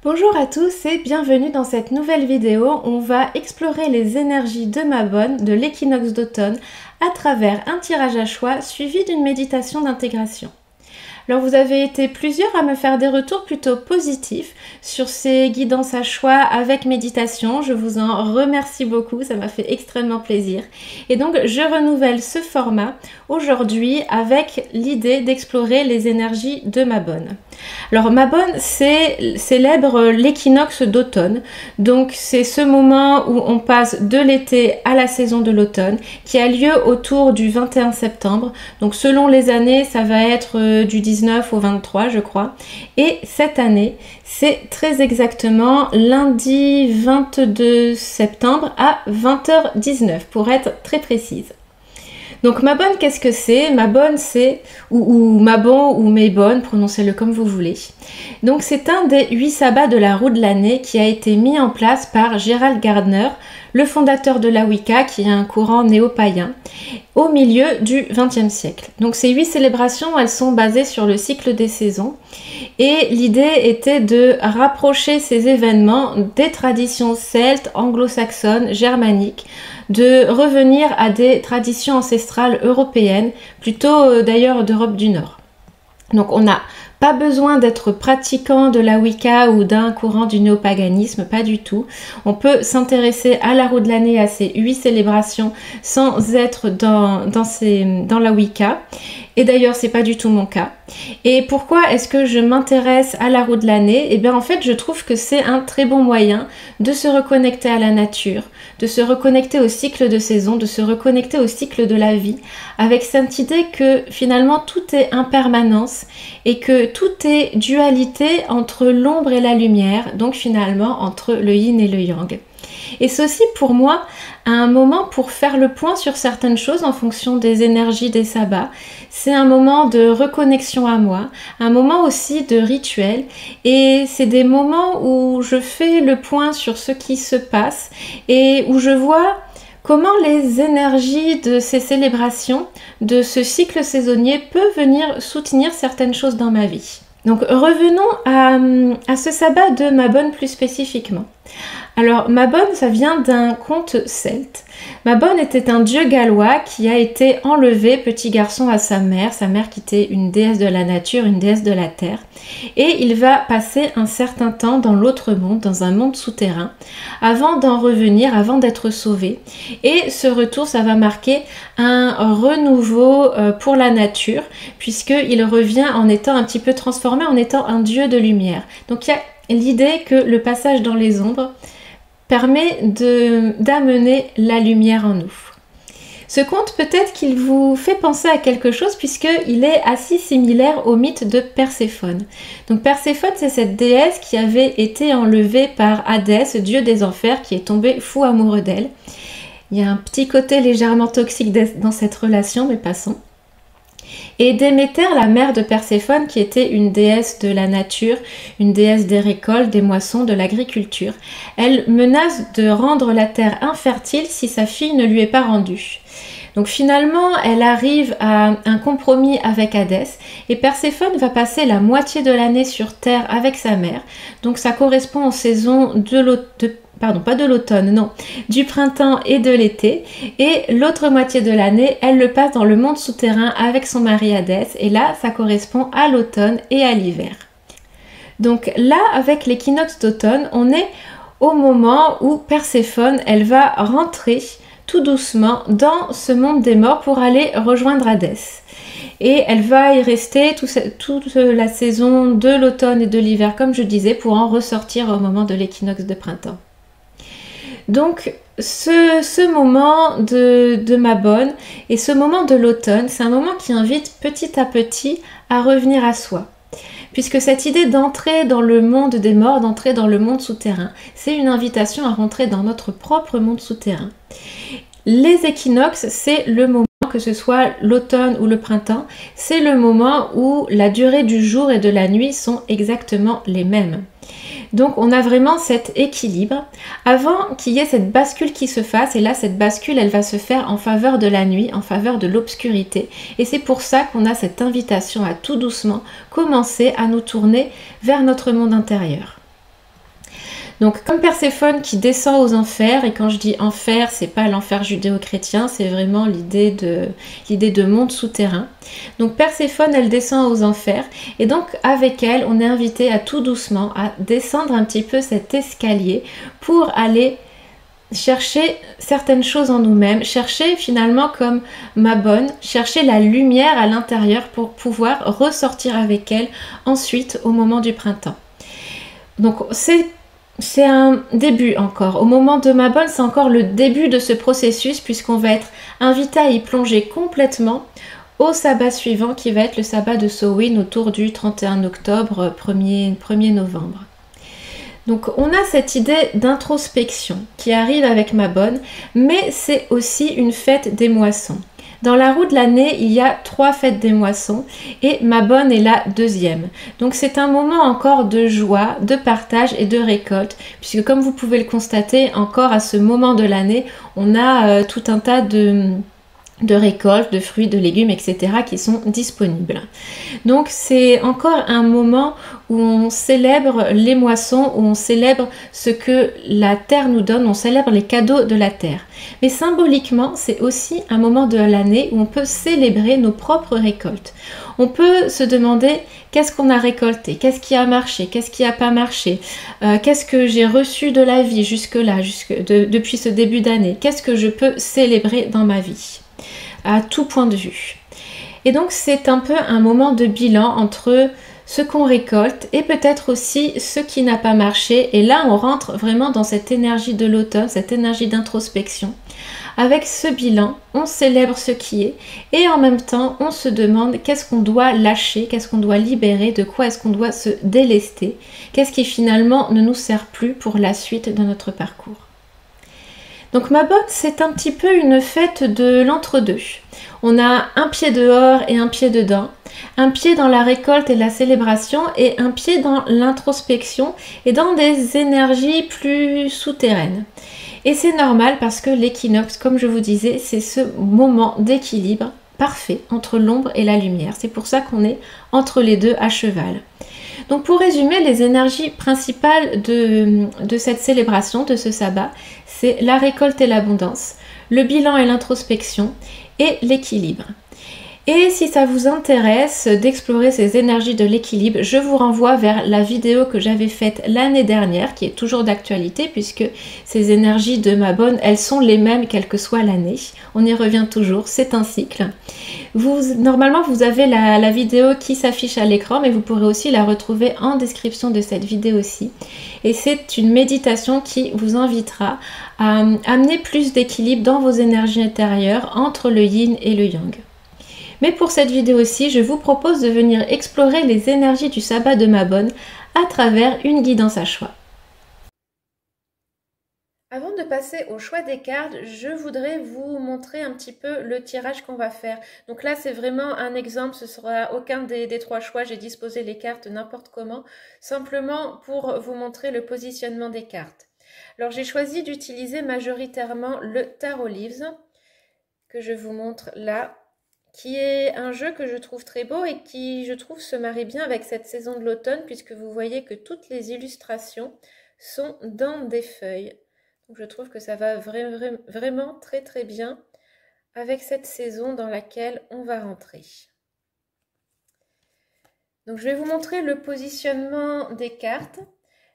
Bonjour à tous et bienvenue dans cette nouvelle vidéo. On va explorer les énergies de Mabon, de l'équinoxe d'automne, à travers un tirage à choix suivi d'une méditation d'intégration. Alors vous avez été plusieurs à me faire des retours plutôt positifs sur ces guidances à choix avec méditation. Je vous en remercie beaucoup, ça m'a fait extrêmement plaisir. Et donc je renouvelle ce format aujourd'hui avec l'idée d'explorer les énergies de Mabon. Alors Mabon célèbre l'équinoxe d'automne, donc c'est ce moment où on passe de l'été à la saison de l'automne qui a lieu autour du 21 septembre. Donc selon les années, ça va être du 19 au 23 je crois. Et cette année, c'est très exactement lundi 22 septembre à 20h19 pour être très précise. Donc Mabon, qu'est-ce que c'est? Mabon, c'est, ou Mabon ou Mabon, prononcez-le comme vous voulez. Donc c'est un des 8 sabbats de la roue de l'année qui a été mis en place par Gerald Gardner, le fondateur de la Wicca, qui est un courant néo-païen, au milieu du XXe siècle. Donc ces 8 célébrations, elles sont basées sur le cycle des saisons. Et l'idée était de rapprocher ces événements des traditions celtes, anglo-saxonnes, germaniques, de revenir à des traditions ancestrales européennes, plutôt d'ailleurs d'Europe du Nord. Donc on n'a pas besoin d'être pratiquant de la Wicca ou d'un courant du néopaganisme, pas du tout. On peut s'intéresser à la roue de l'année, à ces 8 célébrations, sans être dans la Wicca. Et d'ailleurs, c'est pas du tout mon cas. Et pourquoi est-ce que je m'intéresse à la roue de l'année? Eh bien, en fait, je trouve que c'est un très bon moyen de se reconnecter à la nature, de se reconnecter au cycle de saison, de se reconnecter au cycle de la vie, avec cette idée que finalement tout est impermanence et que tout est dualité entre l'ombre et la lumière, donc finalement entre le yin et le yang. Et c'est aussi pour moi un moment pour faire le point sur certaines choses en fonction des énergies des sabbats. C'est un moment de reconnexion à moi, un moment aussi de rituel, et c'est des moments où je fais le point sur ce qui se passe et où je vois comment les énergies de ces célébrations, de ce cycle saisonnier peuvent venir soutenir certaines choses dans ma vie. Donc revenons à ce sabbat de Mabon plus spécifiquement. Alors Mabon, ça vient d'un conte celte. Mabon était un dieu gallois qui a été enlevé petit garçon à sa mère qui était une déesse de la nature, une déesse de la terre. Et il va passer un certain temps dans l'autre monde, dans un monde souterrain, avant d'en revenir, avant d'être sauvé. Et ce retour, ça va marquer un renouveau pour la nature, puisqu'il revient en étant un petit peu transformé, en étant un dieu de lumière. Donc il y a l'idée que le passage dans les ombres permet d'amener la lumière en nous. Ce conte, peut-être qu'il vous fait penser à quelque chose puisqu'il est assez similaire au mythe de Perséphone. Donc Perséphone, c'est cette déesse qui avait été enlevée par Hadès, dieu des enfers, qui est tombé fou amoureux d'elle. Il y a un petit côté légèrement toxique dans cette relation, mais passons. Et Déméter, la mère de Perséphone, qui était une déesse de la nature, une déesse des récoltes, des moissons, de l'agriculture, elle menace de rendre la terre infertile si sa fille ne lui est pas rendue. Donc finalement, elle arrive à un compromis avec Hadès et Perséphone va passer la moitié de l'année sur Terre avec sa mère. Donc ça correspond aux saisons du printemps et de l'été. Et l'autre moitié de l'année, elle le passe dans le monde souterrain avec son mari Hadès. Et là, ça correspond à l'automne et à l'hiver. Donc là, avec l'équinoxe d'automne, on est au moment où Perséphone, elle va rentrer tout doucement dans ce monde des morts pour aller rejoindre Hadès. Et elle va y rester toute la saison de l'automne et de l'hiver, comme je disais, pour en ressortir au moment de l'équinoxe de printemps. Donc ce moment de Mabon et ce moment de l'automne, c'est un moment qui invite petit à petit à revenir à soi. Puisque cette idée d'entrer dans le monde des morts, d'entrer dans le monde souterrain, c'est une invitation à rentrer dans notre propre monde souterrain. Les équinoxes, c'est le moment, que ce soit l'automne ou le printemps, c'est le moment où la durée du jour et de la nuit sont exactement les mêmes. Donc on a vraiment cet équilibre avant qu'il y ait cette bascule qui se fasse, et là cette bascule elle va se faire en faveur de la nuit, en faveur de l'obscurité, et c'est pour ça qu'on a cette invitation à tout doucement commencer à nous tourner vers notre monde intérieur. Donc comme Perséphone qui descend aux enfers, et quand je dis enfer, c'est pas l'enfer judéo-chrétien, c'est vraiment l'idée de monde souterrain. Donc Perséphone, elle descend aux enfers, et donc avec elle, on est invité à tout doucement à descendre un petit peu cet escalier pour aller chercher certaines choses en nous-mêmes, chercher finalement comme Mabon, chercher la lumière à l'intérieur pour pouvoir ressortir avec elle ensuite au moment du printemps. Donc c'est un début encore. Au moment de Mabon, c'est encore le début de ce processus puisqu'on va être invité à y plonger complètement au sabbat suivant qui va être le sabbat de Samhain autour du 31 octobre, 1er novembre. Donc on a cette idée d'introspection qui arrive avec Mabon, mais c'est aussi une fête des moissons. Dans la roue de l'année, il y a 3 fêtes des moissons et Mabon est la deuxième. Donc c'est un moment encore de joie, de partage et de récolte, puisque comme vous pouvez le constater, encore à ce moment de l'année, on a tout un tas de récoltes, de fruits, de légumes, etc. qui sont disponibles. Donc c'est encore un moment où on célèbre les moissons, où on célèbre ce que la terre nous donne, on célèbre les cadeaux de la terre. Mais symboliquement, c'est aussi un moment de l'année où on peut célébrer nos propres récoltes. On peut se demander qu'est-ce qu'on a récolté, qu'est-ce qui a marché, qu'est-ce qui n'a pas marché, qu'est-ce que j'ai reçu de la vie jusque-là, depuis ce début d'année, qu'est-ce que je peux célébrer dans ma vie à tout point de vue. Et donc c'est un peu un moment de bilan entre ce qu'on récolte et peut-être aussi ce qui n'a pas marché. Et là on rentre vraiment dans cette énergie de l'automne, cette énergie d'introspection. Avec ce bilan, on célèbre ce qui est et en même temps on se demande qu'est-ce qu'on doit lâcher, qu'est-ce qu'on doit libérer, de quoi est-ce qu'on doit se délester, qu'est-ce qui finalement ne nous sert plus pour la suite de notre parcours. Donc Mabon, c'est un petit peu une fête de l'entre-deux. On a un pied dehors et un pied dedans, un pied dans la récolte et la célébration et un pied dans l'introspection et dans des énergies plus souterraines. Et c'est normal parce que l'équinoxe, comme je vous disais, c'est ce moment d'équilibre parfait entre l'ombre et la lumière. C'est pour ça qu'on est entre les deux à cheval. Donc pour résumer, les énergies principales de cette célébration, de ce sabbat, c'est la récolte et l'abondance, le bilan et l'introspection et l'équilibre. Et si ça vous intéresse d'explorer ces énergies de l'équilibre, je vous renvoie vers la vidéo que j'avais faite l'année dernière, qui est toujours d'actualité puisque ces énergies de Mabon, elles sont les mêmes quelle que soit l'année. On y revient toujours, c'est un cycle. Normalement, vous avez la vidéo qui s'affiche à l'écran, mais vous pourrez aussi la retrouver en description de cette vidéo-ci. Et c'est une méditation qui vous invitera à amener plus d'équilibre dans vos énergies intérieures entre le yin et le yang. Mais pour cette vidéo-ci, je vous propose de venir explorer les énergies du sabbat de Mabon à travers une guidance à choix. Avant de passer au choix des cartes, je voudrais vous montrer un petit peu le tirage qu'on va faire. Donc là, c'est vraiment un exemple, ce sera aucun des 3 choix, j'ai disposé les cartes n'importe comment, simplement pour vous montrer le positionnement des cartes. Alors j'ai choisi d'utiliser majoritairement le Tarot Leaves, que je vous montre là, qui est un jeu que je trouve très beau et qui, je trouve, se marie bien avec cette saison de l'automne, puisque vous voyez que toutes les illustrations sont dans des feuilles. Donc je trouve que ça va vraiment très très bien avec cette saison dans laquelle on va rentrer. Donc je vais vous montrer le positionnement des cartes.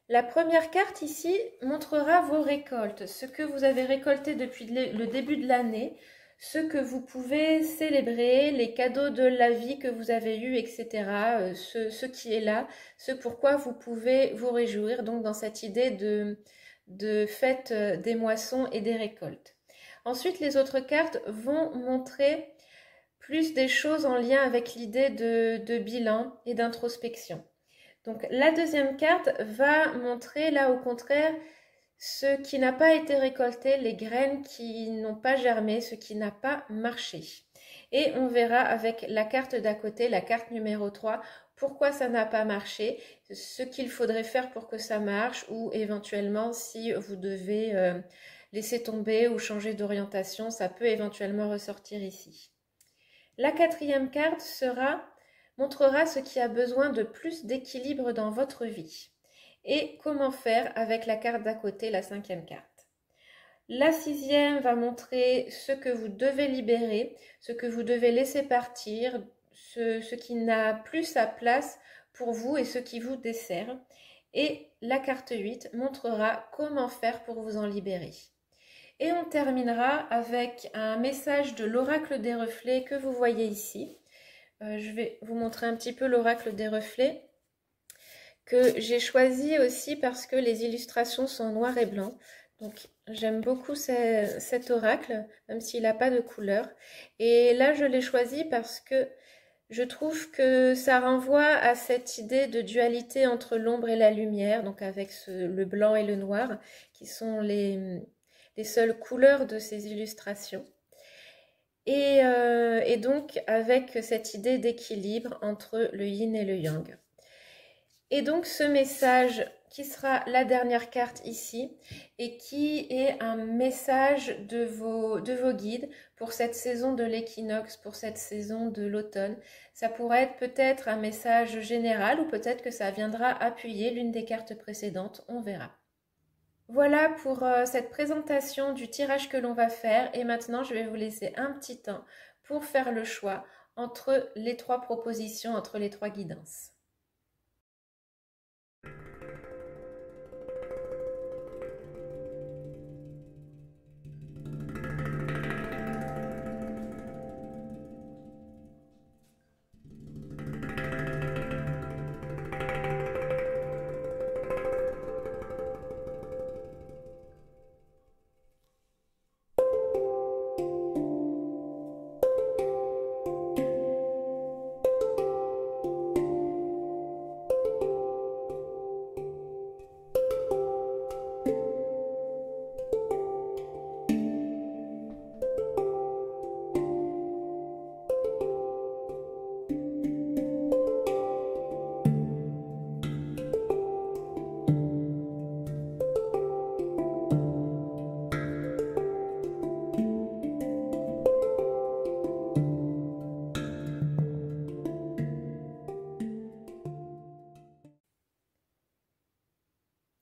La première carte ici montrera vos récoltes, ce que vous avez récolté depuis le début de l'année, ce que vous pouvez célébrer, les cadeaux de la vie que vous avez eus, etc. Ce qui est là, ce pourquoi vous pouvez vous réjouir, donc dans cette idée de fête des moissons et des récoltes. Ensuite, les autres cartes vont montrer plus des choses en lien avec l'idée de bilan et d'introspection. Donc la deuxième carte va montrer là au contraire ce qui n'a pas été récolté, les graines qui n'ont pas germé, ce qui n'a pas marché. Et on verra avec la carte d'à côté, la carte numéro 3, pourquoi ça n'a pas marché, ce qu'il faudrait faire pour que ça marche ou éventuellement si vous devez laisser tomber ou changer d'orientation, ça peut éventuellement ressortir ici. La quatrième carte montrera ce qui a besoin de plus d'équilibre dans votre vie. et comment faire avec la carte d'à côté, la 5e carte. La 6e va montrer ce que vous devez libérer, ce que vous devez laisser partir, ce qui n'a plus sa place pour vous et ce qui vous dessert. Et la carte 8 montrera comment faire pour vous en libérer. Et on terminera avec un message de l'oracle des reflets que vous voyez ici. Je vais vous montrer un petit peu l'oracle des reflets que j'ai choisi aussi parce que les illustrations sont noir et blanc. Donc j'aime beaucoup cet oracle, même s'il n'a pas de couleur. Et là je l'ai choisi parce que je trouve que ça renvoie à cette idée de dualité entre l'ombre et la lumière, donc avec le blanc et le noir, qui sont les seules couleurs de ces illustrations. Et donc avec cette idée d'équilibre entre le yin et le yang. Et donc ce message qui sera la dernière carte ici et qui est un message de vos guides pour cette saison de l'équinoxe, pour cette saison de l'automne. Ça pourrait être peut-être un message général ou peut-être que ça viendra appuyer l'une des cartes précédentes, on verra. Voilà pour cette présentation du tirage que l'on va faire et maintenant je vais vous laisser un petit temps pour faire le choix entre les 3 propositions, entre les 3 guidances.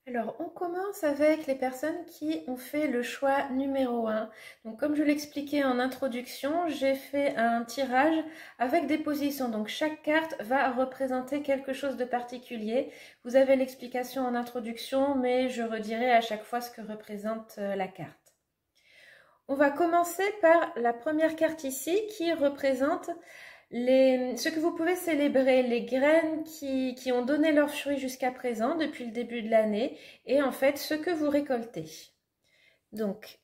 Alors, on commence avec les personnes qui ont fait le choix numéro 1. Donc, comme je l'expliquais en introduction, j'ai fait un tirage avec des positions. Donc, chaque carte va représenter quelque chose de particulier. Vous avez l'explication en introduction, mais je redirai à chaque fois ce que représente la carte. On va commencer par la première carte ici qui représente ce que vous pouvez célébrer, les graines qui ont donné leurs fruits jusqu'à présent, depuis le début de l'année, et en fait, ce que vous récoltez. Donc,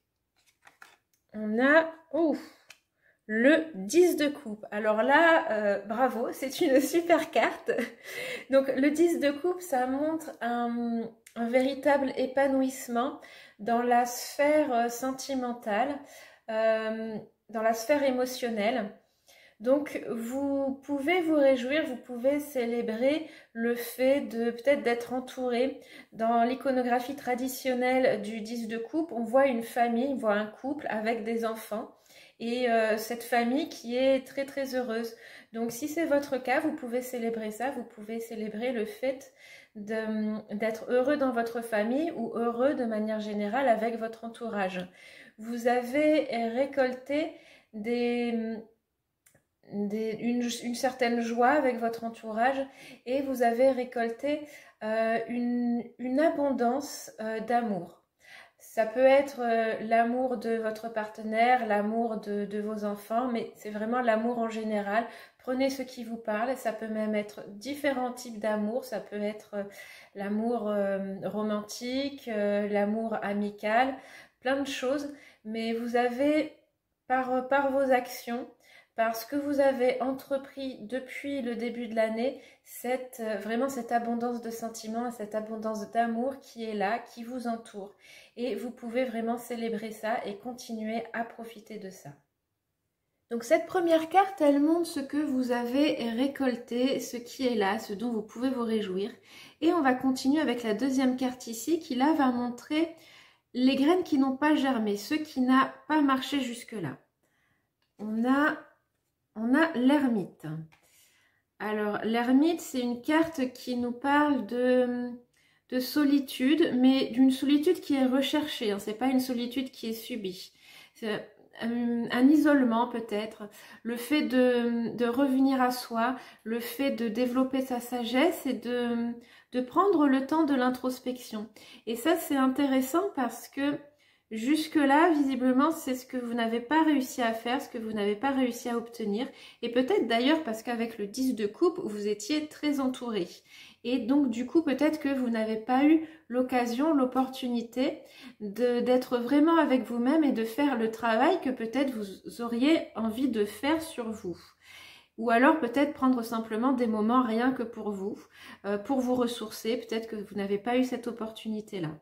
on a le 10 de coupe. Alors là, bravo, c'est une super carte. Donc, le 10 de coupe, ça montre un véritable épanouissement dans la sphère sentimentale, dans la sphère émotionnelle. Donc, vous pouvez vous réjouir, vous pouvez célébrer le fait de peut-être d'être entouré. Dans l'iconographie traditionnelle du 10 de coupe, on voit une famille, on voit un couple avec des enfants et cette famille qui est très très heureuse. Donc, si c'est votre cas, vous pouvez célébrer ça, vous pouvez célébrer le fait d'être heureux dans votre famille ou heureux de manière générale avec votre entourage. Vous avez récolté une certaine joie avec votre entourage et vous avez récolté une abondance d'amour. Ça peut être l'amour de votre partenaire, l'amour de vos enfants, mais c'est vraiment l'amour en général. Prenez ce qui vous parle, ça peut même être différents types d'amour, ça peut être l'amour romantique, l'amour amical, plein de choses, mais vous avez par vos actions, parce que vous avez entrepris depuis le début de l'année, vraiment cette abondance de sentiments, cette abondance d'amour qui est là, qui vous entoure. Et vous pouvez vraiment célébrer ça et continuer à profiter de ça. Donc cette première carte, elle montre ce que vous avez récolté, ce qui est là, ce dont vous pouvez vous réjouir. Et on va continuer avec la deuxième carte ici, qui là va montrer les graines qui n'ont pas germé, ce qui n'a pas marché jusque-là. On a l'ermite. Alors, l'ermite, c'est une carte qui nous parle de de solitude, mais d'une solitude qui est recherchée, hein. C'est pas une solitude qui est subie. C'est un isolement peut-être, le fait de revenir à soi, le fait de développer sa sagesse et de prendre le temps de l'introspection. Et ça, c'est intéressant parce que jusque-là, visiblement, c'est ce que vous n'avez pas réussi à faire, ce que vous n'avez pas réussi à obtenir. Et peut-être d'ailleurs parce qu'avec le 10 de coupe, vous étiez très entouré. Et donc, du coup, peut-être que vous n'avez pas eu l'occasion, l'opportunité d'être vraiment avec vous-même et de faire le travail que peut-être vous auriez envie de faire sur vous. Ou alors peut-être prendre simplement des moments rien que pour vous ressourcer. Peut-être que vous n'avez pas eu cette opportunité-là.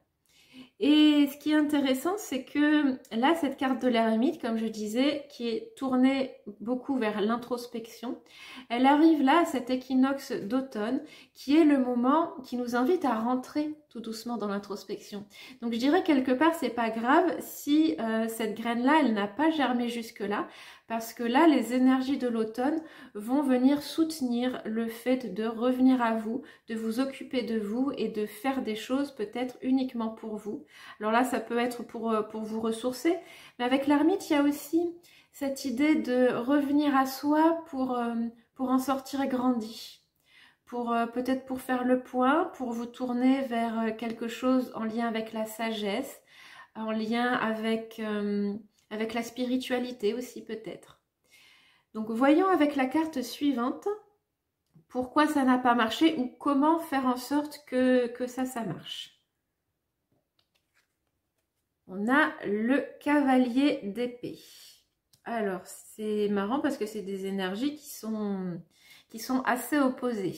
Et ce qui est intéressant, c'est que là, cette carte de l'ermite, comme je disais, qui est tournée beaucoup vers l'introspection, elle arrive là à cet équinoxe d'automne, qui est le moment qui nous invite à rentrer tout doucement dans l'introspection. Donc je dirais quelque part, c'est pas grave si cette graine-là, elle n'a pas germé jusque-là, parce que là, les énergies de l'automne vont venir soutenir le fait de revenir à vous, de vous occuper de vous et de faire des choses peut-être uniquement pour vous. Alors là, ça peut être pour vous ressourcer, mais avec l'ermite, il y a aussi cette idée de revenir à soi pour en sortir grandi, pour peut-être pour faire le point, pour vous tourner vers quelque chose en lien avec la sagesse, en lien avec la spiritualité aussi peut-être. Donc voyons avec la carte suivante pourquoi ça n'a pas marché ou comment faire en sorte que ça marche. On a le cavalier d'épée. Alors, c'est marrant parce que c'est des énergies qui sont assez opposées.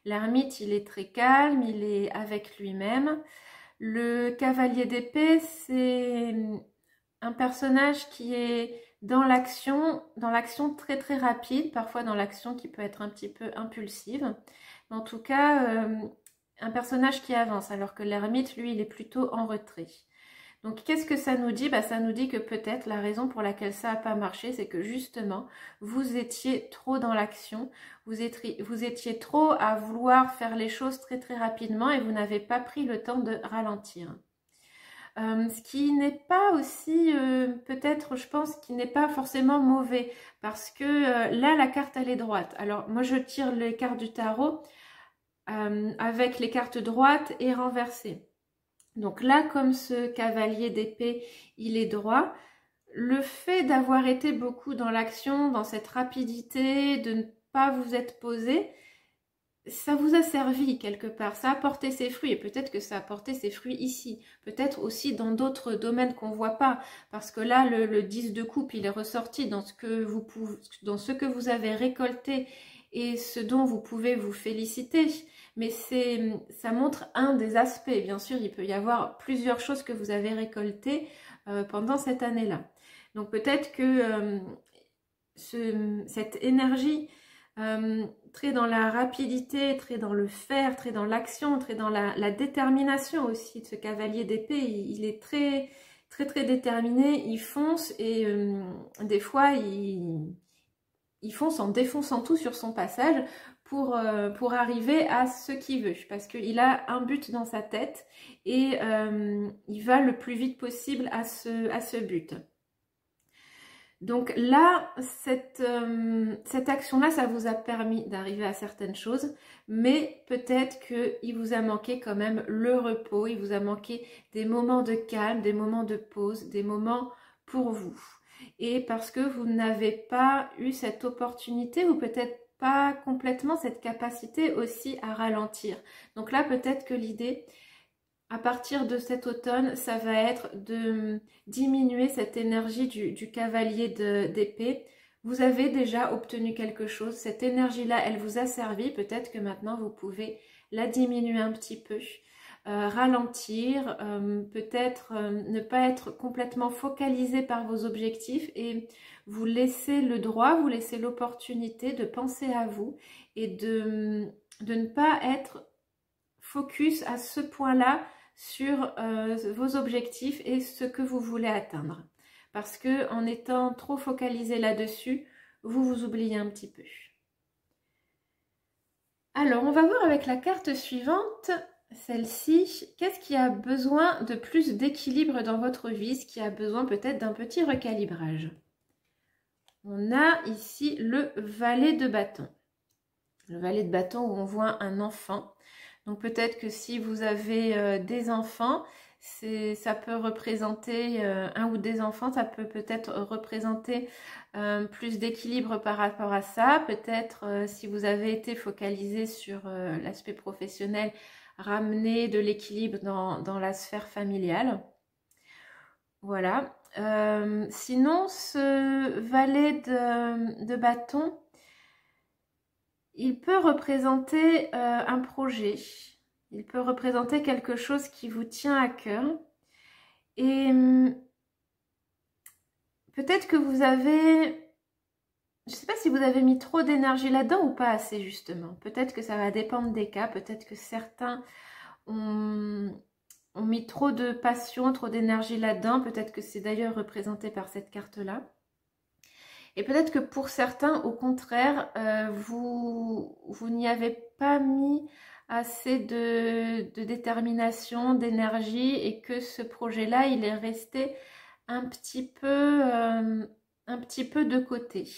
L'ermite, il est très calme, il est avec lui-même. Le cavalier d'épée, c'est un personnage qui est dans l'action très très rapide, parfois dans l'action qui peut être un petit peu impulsive. Mais en tout cas, un personnage qui avance, alors que l'ermite, lui, il est plutôt en retrait. Donc, qu'est-ce que ça nous dit? Ça nous dit que peut-être la raison pour laquelle ça n'a pas marché, c'est que justement, vous étiez trop dans l'action, vous étiez trop à vouloir faire les choses très très rapidement et vous n'avez pas pris le temps de ralentir. Ce qui n'est pas aussi, peut-être, je pense, qui n'est pas forcément mauvais, parce que là, la carte, elle est droite. Alors, moi, je tire les cartes du tarot avec les cartes droites et renversées. Donc là, comme ce cavalier d'épée, il est droit, le fait d'avoir été beaucoup dans l'action, dans cette rapidité, de ne pas vous être posé, ça vous a servi quelque part, ça a porté ses fruits et peut-être que ça a porté ses fruits ici, peut-être aussi dans d'autres domaines qu'on voit pas, parce que là le 10 de coupe il est ressorti dans ce que vous avez récolté et ce dont vous pouvez vous féliciter, mais ça montre un des aspects. Bien sûr, il peut y avoir plusieurs choses que vous avez récoltées pendant cette année-là. Donc peut-être que cette énergie très dans la rapidité, très dans le faire, très dans l'action, très dans la détermination aussi de ce cavalier d'épée. Il est très très très déterminé, il fonce et des fois il fonce en défonçant tout sur son passage pour arriver à ce qu'il veut, parce qu'il a un but dans sa tête et il va le plus vite possible à ce but. Donc là, cette action-là, ça vous a permis d'arriver à certaines choses, mais peut-être qu'il vous a manqué quand même le repos, il vous a manqué des moments de calme, des moments de pause, des moments pour vous. Et parce que vous n'avez pas eu cette opportunité ou peut-être pas complètement cette capacité aussi à ralentir. Donc là, peut-être que l'idée, à partir de cet automne, ça va être de diminuer cette énergie du cavalier d'épée. Vous avez déjà obtenu quelque chose. Cette énergie-là, elle vous a servi. Peut-être que maintenant, vous pouvez la diminuer un petit peu, ralentir, peut-être ne pas être complètement focalisé par vos objectifs et vous laisser le droit, vous laisser l'opportunité de penser à vous et de ne pas être focus à ce point-là sur vos objectifs et ce que vous voulez atteindre. Parce que en étant trop focalisé là-dessus, vous vous oubliez un petit peu. Alors, on va voir avec la carte suivante celle-ci, qu'est-ce qui a besoin de plus d'équilibre dans votre vie? Ce qui a besoin peut-être d'un petit recalibrage. On a ici le valet de bâton. Le valet de bâton où on voit un enfant. Donc peut-être que si vous avez des enfants, ça peut représenter, un ou des enfants, ça peut peut-être représenter plus d'équilibre par rapport à ça. Peut-être si vous avez été focalisé sur l'aspect professionnel, ramener de l'équilibre dans la sphère familiale. Voilà. Sinon, ce valet de bâton, il peut représenter un projet. Il peut représenter quelque chose qui vous tient à cœur. Et peut-être que vous avez... Je ne sais pas si vous avez mis trop d'énergie là-dedans ou pas assez, justement. Peut-être que ça va dépendre des cas. Peut-être que certains ont mis trop de passion, trop d'énergie là-dedans. Peut-être que c'est d'ailleurs représenté par cette carte-là. Et peut-être que pour certains, au contraire, vous n'y avez pas mis assez de détermination, d'énergie et que ce projet-là, il est resté un petit peu de côté.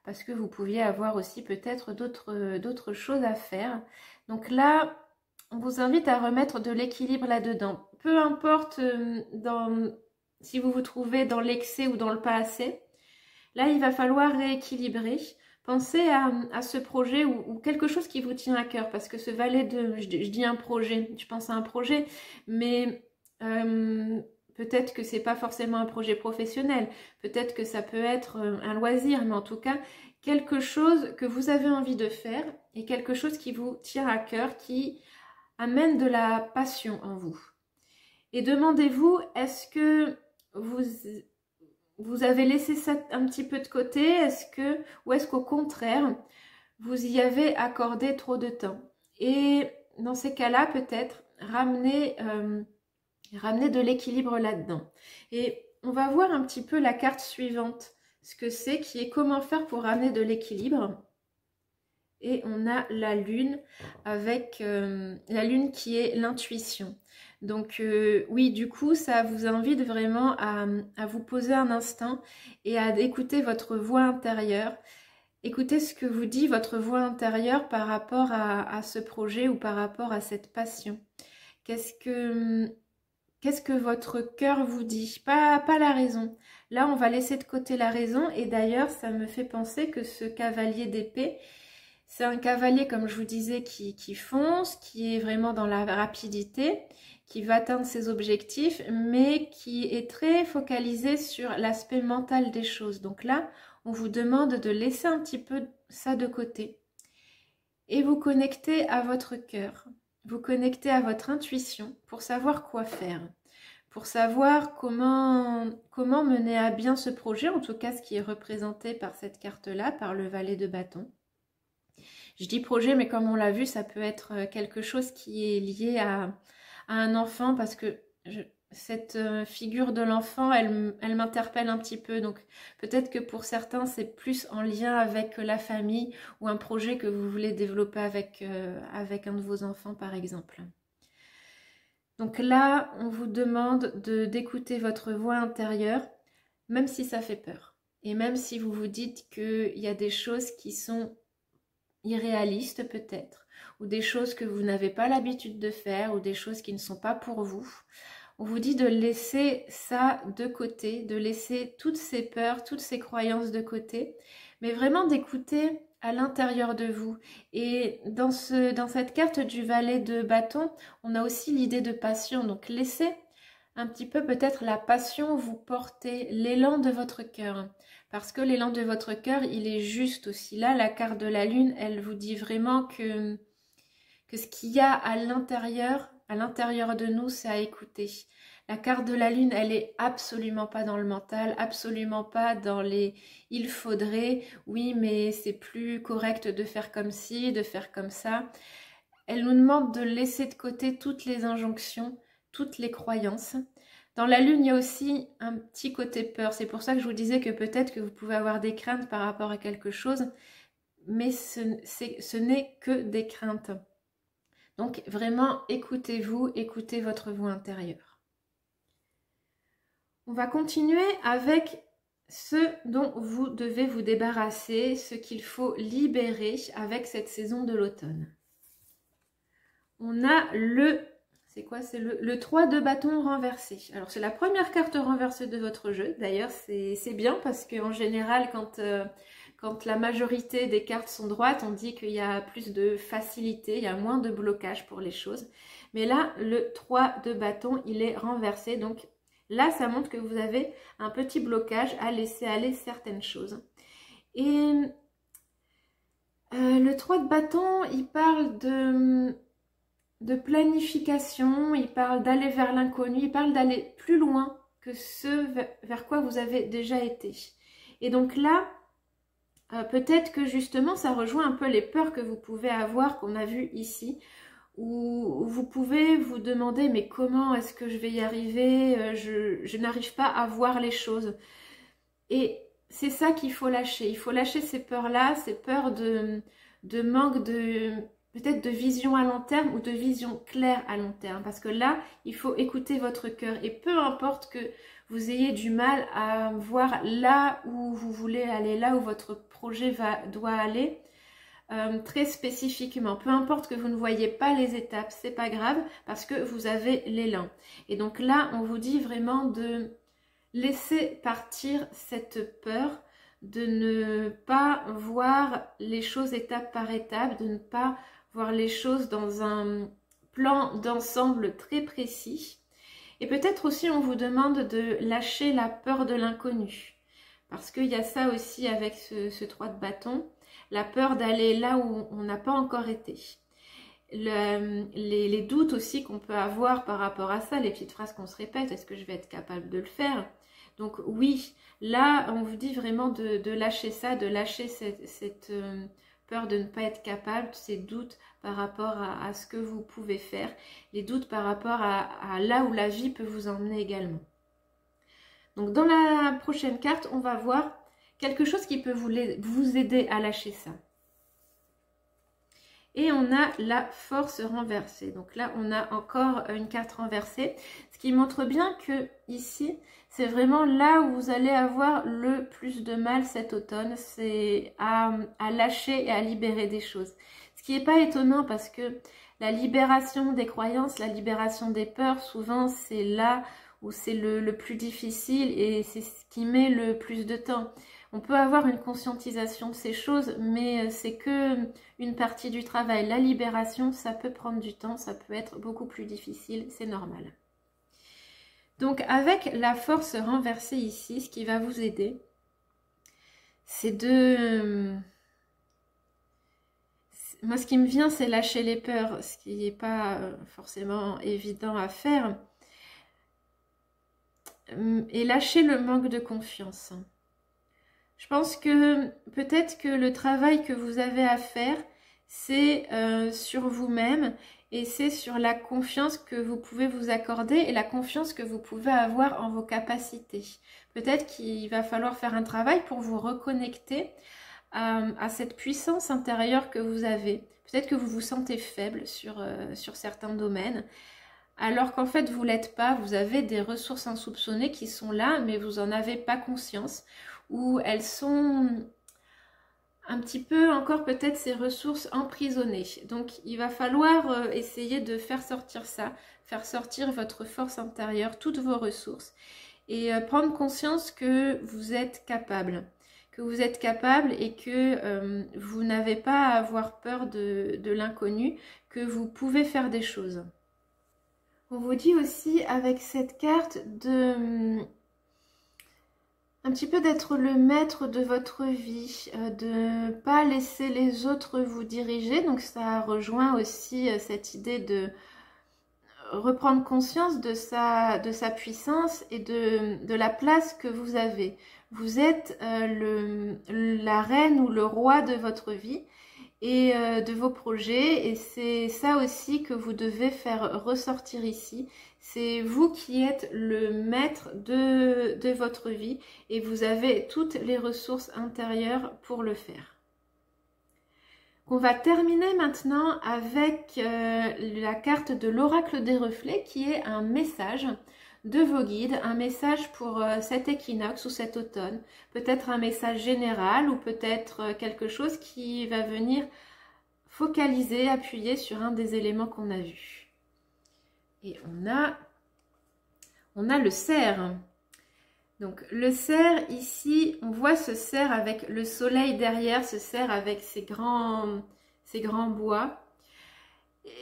Parce que vous pouviez avoir aussi peut-être d'autres choses à faire. Donc là, on vous invite à remettre de l'équilibre là-dedans. Peu importe si vous vous trouvez dans l'excès ou dans le pas assez. Là, il va falloir rééquilibrer. Pensez à ce projet ou quelque chose qui vous tient à cœur. Parce que ce valet de... Je dis un projet, je pense à un projet, mais peut-être que c'est pas forcément un projet professionnel. Peut-être que ça peut être un loisir, mais en tout cas, quelque chose que vous avez envie de faire et quelque chose qui vous tient à cœur, qui amène de la passion en vous. Et demandez-vous, est-ce que vous avez laissé ça un petit peu de côté, ou est-ce qu'au contraire, vous y avez accordé trop de temps? Et dans ces cas-là, peut-être, ramener de l'équilibre là-dedans. Et on va voir un petit peu la carte suivante, ce que c'est, qui est comment faire pour ramener de l'équilibre. Et on a la lune avec la lune qui est l'intuition. Donc oui, du coup, ça vous invite vraiment à vous poser un instant et à écouter votre voix intérieure. Écoutez ce que vous dit votre voix intérieure par rapport à ce projet ou par rapport à cette passion. Qu'est-ce que votre cœur vous dit? Pas la raison. Là, on va laisser de côté la raison. Et d'ailleurs, ça me fait penser que ce cavalier d'épée, c'est un cavalier, comme je vous disais, qui fonce, qui est vraiment dans la rapidité, qui va atteindre ses objectifs, mais qui est très focalisé sur l'aspect mental des choses. Donc là, on vous demande de laisser un petit peu ça de côté et vous connecter à votre cœur, vous connecter à votre intuition pour savoir quoi faire, pour savoir comment mener à bien ce projet, en tout cas ce qui est représenté par cette carte-là, par le valet de bâton. Je dis projet, mais comme on l'a vu, ça peut être quelque chose qui est lié à un enfant, parce que cette figure de l'enfant, elle m'interpelle un petit peu. Donc peut-être que pour certains, c'est plus en lien avec la famille ou un projet que vous voulez développer avec un de vos enfants, par exemple. Donc là, on vous demande d'écouter votre voix intérieure, même si ça fait peur. Et même si vous vous dites qu'il y a des choses qui sont irréalistes peut-être, ou des choses que vous n'avez pas l'habitude de faire, ou des choses qui ne sont pas pour vous. On vous dit de laisser ça de côté, de laisser toutes ces peurs, toutes ces croyances de côté, mais vraiment d'écouter à l'intérieur de vous. Et dans cette carte du valet de bâton, on a aussi l'idée de passion. Donc laissez un petit peu peut-être la passion vous porter, l'élan de votre cœur. Parce que l'élan de votre cœur, il est juste aussi. Là, la carte de la lune, elle vous dit vraiment que ce qu'il y a à l'intérieur de nous, c'est à écouter. La carte de la lune, elle est absolument pas dans le mental, absolument pas dans les « il faudrait »,« oui, mais c'est plus correct de faire comme ci, de faire comme ça ». Elle nous demande de laisser de côté toutes les injonctions, toutes les croyances. Dans la lune, il y a aussi un petit côté peur. C'est pour ça que je vous disais que peut-être que vous pouvez avoir des craintes par rapport à quelque chose, mais ce n'est que des craintes. Donc vraiment, écoutez-vous, écoutez votre voix intérieure. On va continuer avec ce dont vous devez vous débarrasser, ce qu'il faut libérer avec cette saison de l'automne. On a c'est quoi? C'est le 3 de bâton renversé. Alors c'est la première carte renversée de votre jeu. D'ailleurs c'est bien parce qu'en général quand la majorité des cartes sont droites, on dit qu'il y a plus de facilité, il y a moins de blocage pour les choses. Mais là, le 3 de bâton, il est renversé. Donc là, ça montre que vous avez un petit blocage à laisser aller certaines choses. Et le 3 de bâton, il parle de planification, il parle d'aller vers l'inconnu, il parle d'aller plus loin que ce vers quoi vous avez déjà été. Et donc là, peut-être que justement, ça rejoint un peu les peurs que vous pouvez avoir, qu'on a vues ici, où vous pouvez vous demander, mais comment est-ce que je vais y arriver? Je n'arrive pas à voir les choses. Et c'est ça qu'il faut lâcher. Il faut lâcher ces peurs-là, ces peurs de manque peut-être de vision à long terme ou de vision claire à long terme. Parce que là, il faut écouter votre cœur. Et peu importe que vous ayez du mal à voir là où vous voulez aller, là où votre projet doit aller, très spécifiquement. Peu importe que vous ne voyez pas les étapes, c'est pas grave parce que vous avez l'élan. Et donc là, on vous dit vraiment de laisser partir cette peur, de ne pas voir les choses étape par étape, de ne pas voir les choses dans un plan d'ensemble très précis. Et peut-être aussi on vous demande de lâcher la peur de l'inconnu. Parce qu'il y a ça aussi avec ce 3 de bâton, la peur d'aller là où on n'a pas encore été. Les doutes aussi qu'on peut avoir par rapport à ça, les petites phrases qu'on se répète, est-ce que je vais être capable de le faire? Donc oui, là on vous dit vraiment de lâcher ça, de lâcher cette peur de ne pas être capable, ces doutes par rapport à ce que vous pouvez faire, les doutes par rapport à là où la vie peut vous emmener également. Donc dans la prochaine carte, on va voir quelque chose qui peut vous aider à lâcher ça. Et on a la force renversée. Donc là, on a encore une carte renversée. Ce qui montre bien que ici, c'est vraiment là où vous allez avoir le plus de mal cet automne. C'est à lâcher et à libérer des choses. Ce qui n'est pas étonnant parce que la libération des croyances, la libération des peurs, souvent c'est là où c'est le plus difficile et c'est ce qui met le plus de temps. On peut avoir une conscientisation de ces choses, mais c'est que une partie du travail. La libération, ça peut prendre du temps, ça peut être beaucoup plus difficile, c'est normal. Donc avec la force renversée ici, ce qui va vous aider, c'est de... Moi, ce qui me vient, c'est lâcher les peurs, ce qui n'est pas forcément évident à faire. Et lâcher le manque de confiance. Je pense que peut-être que le travail que vous avez à faire, c'est sur vous-même et c'est sur la confiance que vous pouvez vous accorder et la confiance que vous pouvez avoir en vos capacités. Peut-être qu'il va falloir faire un travail pour vous reconnecter à cette puissance intérieure que vous avez. Peut-être que vous vous sentez faible sur certains domaines. Alors qu'en fait, vous ne l'êtes pas, vous avez des ressources insoupçonnées qui sont là, mais vous n'en avez pas conscience, ou elles sont un petit peu encore peut-être ces ressources emprisonnées. Donc, il va falloir essayer de faire sortir ça, faire sortir votre force intérieure, toutes vos ressources, et prendre conscience que vous êtes capable. Que vous êtes capable et que vous n'avez pas à avoir peur de l'inconnu, que vous pouvez faire des choses. On vous dit aussi avec cette carte de un petit peu d'être le maître de votre vie, de ne pas laisser les autres vous diriger. Donc ça rejoint aussi cette idée de reprendre conscience de sa puissance et de la place que vous avez. Vous êtes la reine ou le roi de votre vie et de vos projets, et c'est ça aussi que vous devez faire ressortir ici. C'est vous qui êtes le maître de votre vie et vous avez toutes les ressources intérieures pour le faire. On va terminer maintenant avec la carte de l'oracle des reflets qui est un message de vos guides, un message pour cet équinoxe ou cet automne. Peut-être un message général ou peut-être quelque chose qui va venir focaliser, appuyer sur un des éléments qu'on a vus. Et on a le cerf. Donc le cerf ici, on voit ce cerf avec le soleil derrière, ce cerf avec ses grands bois.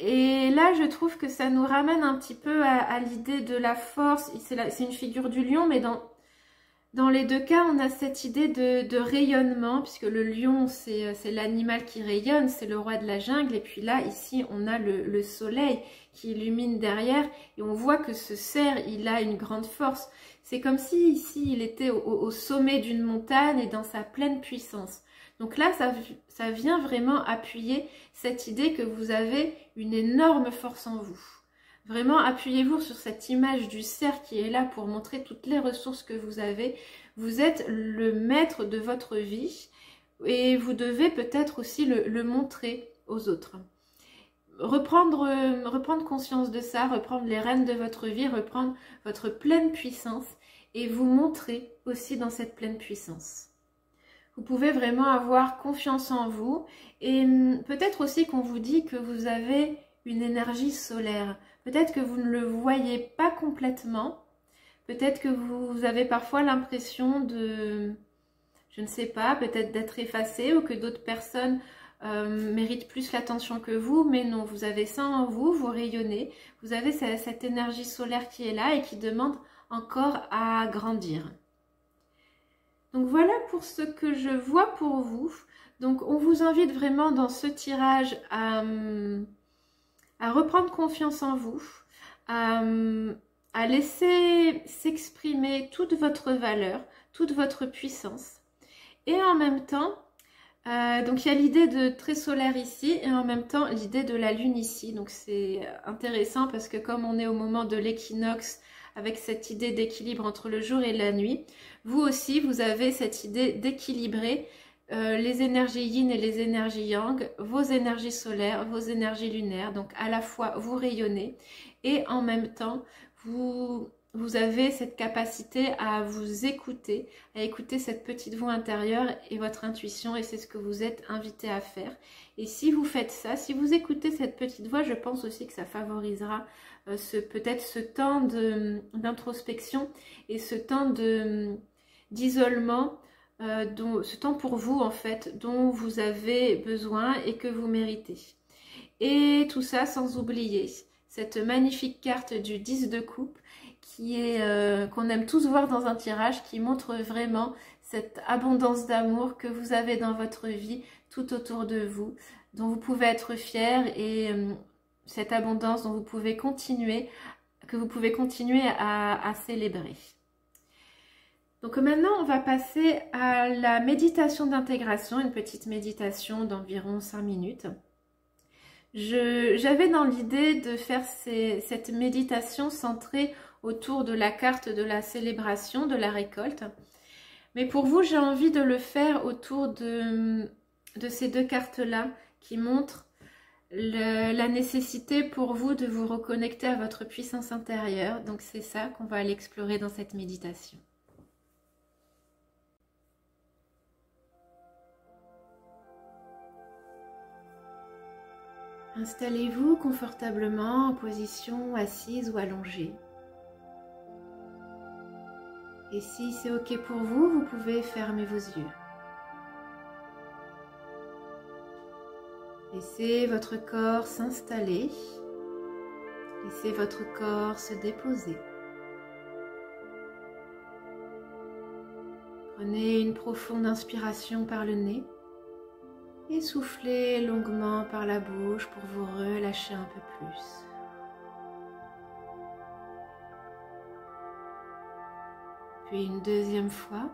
Et là, je trouve que ça nous ramène un petit peu à l'idée de la force. C'est une figure du lion, mais dans les deux cas, on a cette idée de rayonnement, puisque le lion, c'est l'animal qui rayonne, c'est le roi de la jungle. Et puis là, ici, on a le soleil qui illumine derrière. Et on voit que ce cerf, il a une grande force. C'est comme si ici, il était au sommet d'une montagne et dans sa pleine puissance. Donc là, ça vient vraiment appuyer cette idée que vous avez une énorme force en vous. Vraiment, appuyez-vous sur cette image du cerf qui est là pour montrer toutes les ressources que vous avez. Vous êtes le maître de votre vie et vous devez peut-être aussi le montrer aux autres. Reprendre conscience de ça, reprendre les rênes de votre vie, reprendre votre pleine puissance et vous montrer aussi dans cette pleine puissance. Vous pouvez vraiment avoir confiance en vous et peut-être aussi qu'on vous dit que vous avez une énergie solaire. Peut-être que vous ne le voyez pas complètement. Peut-être que vous avez parfois l'impression de, je ne sais pas, peut-être d'être effacé ou que d'autres personnes méritent plus l'attention que vous. Mais non, vous avez ça en vous, vous rayonnez. Vous avez cette énergie solaire qui est là et qui demande encore à grandir. Donc voilà pour ce que je vois pour vous. Donc on vous invite vraiment dans ce tirage à reprendre confiance en vous, à laisser s'exprimer toute votre valeur, toute votre puissance. Et en même temps, donc il y a l'idée de trait solaire ici et en même temps l'idée de la lune ici. Donc c'est intéressant parce que comme on est au moment de l'équinoxe, avec cette idée d'équilibre entre le jour et la nuit, vous aussi vous avez cette idée d'équilibrer les énergies yin et les énergies yang, vos énergies solaires, vos énergies lunaires. Donc à la fois vous rayonnez et en même temps vous avez cette capacité à vous écouter, à écouter cette petite voix intérieure et votre intuition, et c'est ce que vous êtes invité à faire. Et si vous faites ça, si vous écoutez cette petite voix, je pense aussi que ça favorisera peut-être ce temps d'introspection et ce temps d'isolement, ce temps pour vous en fait, dont vous avez besoin et que vous méritez. Et tout ça sans oublier cette magnifique carte du 10 de coupe qui est qu'on aime tous voir dans un tirage, qui montre vraiment cette abondance d'amour que vous avez dans votre vie, tout autour de vous, dont vous pouvez être fiers et cette abondance dont vous pouvez continuer, à célébrer. Donc maintenant, on va passer à la méditation d'intégration, une petite méditation d'environ 5 minutes. J'avais dans l'idée de faire cette méditation centrée autour de la carte de la célébration, de la récolte. Mais pour vous, j'ai envie de le faire autour de ces deux cartes-là qui montrent la nécessité pour vous de vous reconnecter à votre puissance intérieure. Donc c'est ça qu'on va aller explorer dans cette méditation. Installez-vous confortablement en position assise ou allongée. Et si c'est OK pour vous, vous pouvez fermer vos yeux. Laissez votre corps s'installer. Laissez votre corps se déposer. Prenez une profonde inspiration par le nez et soufflez longuement par la bouche pour vous relâcher un peu plus. Puis une deuxième fois,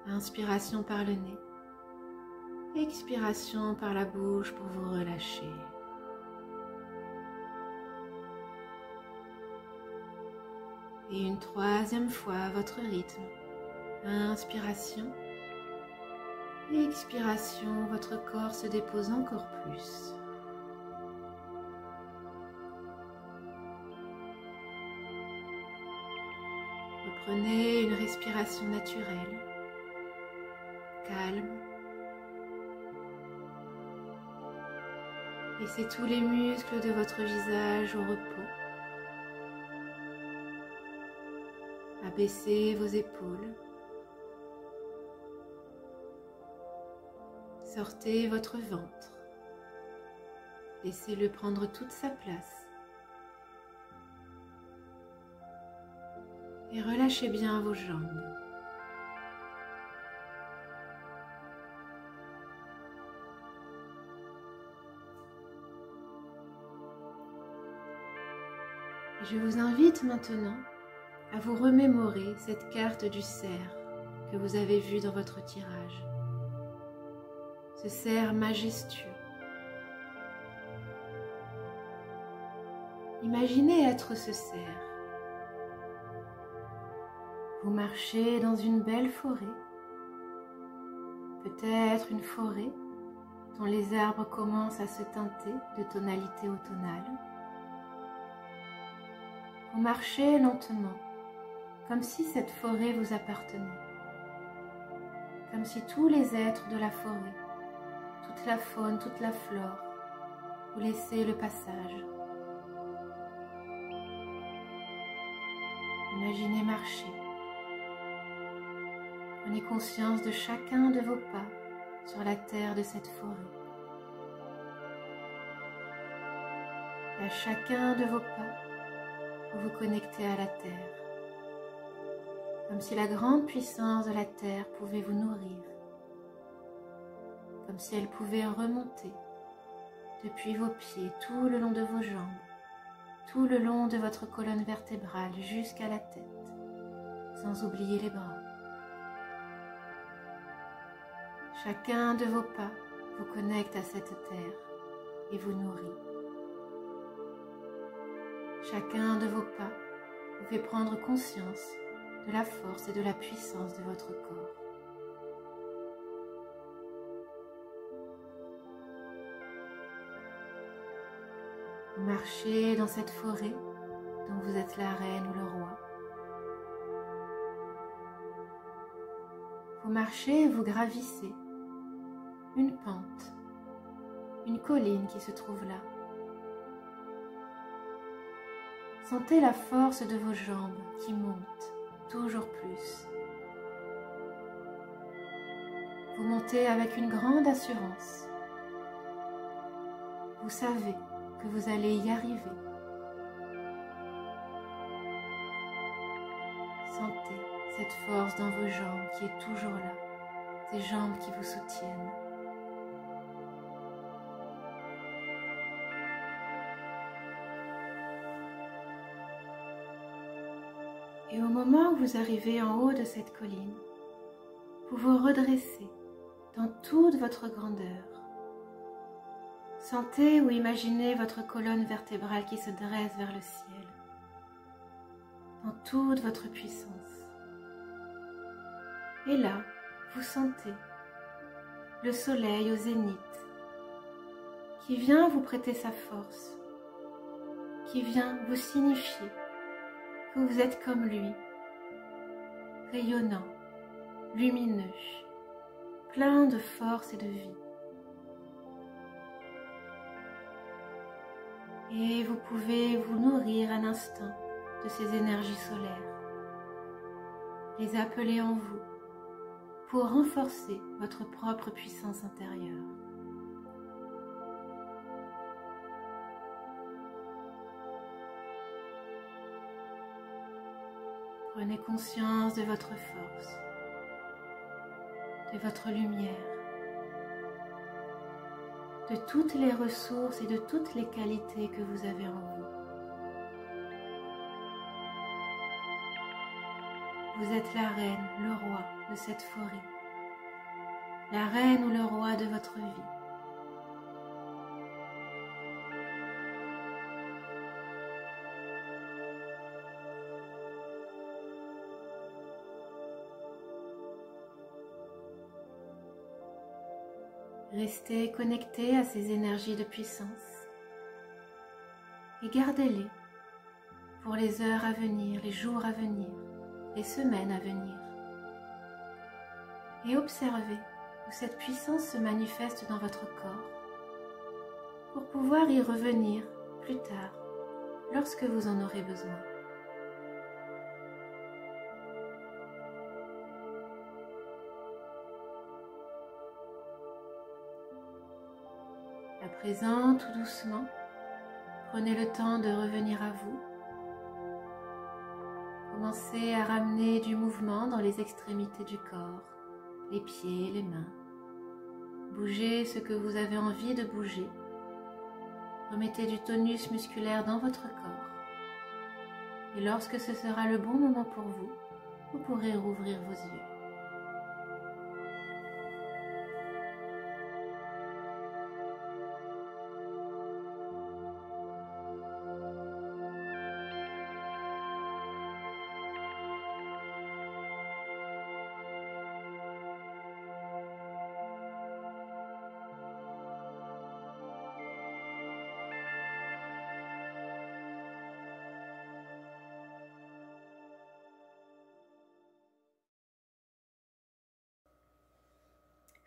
inspiration par le nez, expiration par la bouche pour vous relâcher. Et une troisième fois à votre rythme, inspiration, Et expiration, votre corps se dépose encore plus. Reprenez une respiration naturelle, calme. Laissez tous les muscles de votre visage au repos. Abaissez vos épaules. Sortez votre ventre. Laissez-le prendre toute sa place. Et relâchez bien vos jambes. Je vous invite maintenant à vous remémorer cette carte du cerf que vous avez vue dans votre tirage. Ce cerf majestueux. Imaginez être ce cerf. Vous marchez dans une belle forêt, peut-être une forêt dont les arbres commencent à se teinter de tonalités automnales. Vous marchez lentement, comme si cette forêt vous appartenait, comme si tous les êtres de la forêt, toute la faune, toute la flore, vous laissez le passage. Imaginez marcher. Prenez conscience de chacun de vos pas sur la terre de cette forêt. Et à chacun de vos pas, vous vous connectez à la terre, comme si la grande puissance de la terre pouvait vous nourrir, comme si elle pouvait remonter depuis vos pieds, tout le long de vos jambes, tout le long de votre colonne vertébrale jusqu'à la tête, sans oublier les bras. Chacun de vos pas vous connecte à cette terre et vous nourrit. Chacun de vos pas vous fait prendre conscience de la force et de la puissance de votre corps. Vous marchez dans cette forêt dont vous êtes la reine ou le roi. Vous marchez et vous gravissez une pente, une colline qui se trouve là. Sentez la force de vos jambes qui montent toujours plus. Vous montez avec une grande assurance. Vous savez que vous allez y arriver. Sentez cette force dans vos jambes qui est toujours là, ces jambes qui vous soutiennent. Et au moment où vous arrivez en haut de cette colline, vous vous redressez dans toute votre grandeur. Sentez ou imaginez votre colonne vertébrale qui se dresse vers le ciel, dans toute votre puissance. Et là, vous sentez le soleil au zénith qui vient vous prêter sa force, qui vient vous signifier que vous êtes comme lui, rayonnant, lumineux, plein de force et de vie. Et vous pouvez vous nourrir un instant de ces énergies solaires, les appeler en vous pour renforcer votre propre puissance intérieure. Prenez conscience de votre force, de votre lumière, de toutes les ressources et de toutes les qualités que vous avez en vous. Vous êtes la reine, le roi de cette forêt, la reine ou le roi de votre vie. Restez connecté à ces énergies de puissance et gardez-les pour les heures à venir, les jours à venir, les semaines à venir. Et observez où cette puissance se manifeste dans votre corps pour pouvoir y revenir plus tard lorsque vous en aurez besoin. À présent, tout doucement, prenez le temps de revenir à vous. Commencez à ramener du mouvement dans les extrémités du corps, les pieds, les mains. Bougez ce que vous avez envie de bouger. Remettez du tonus musculaire dans votre corps. Et lorsque ce sera le bon moment pour vous, vous pourrez rouvrir vos yeux.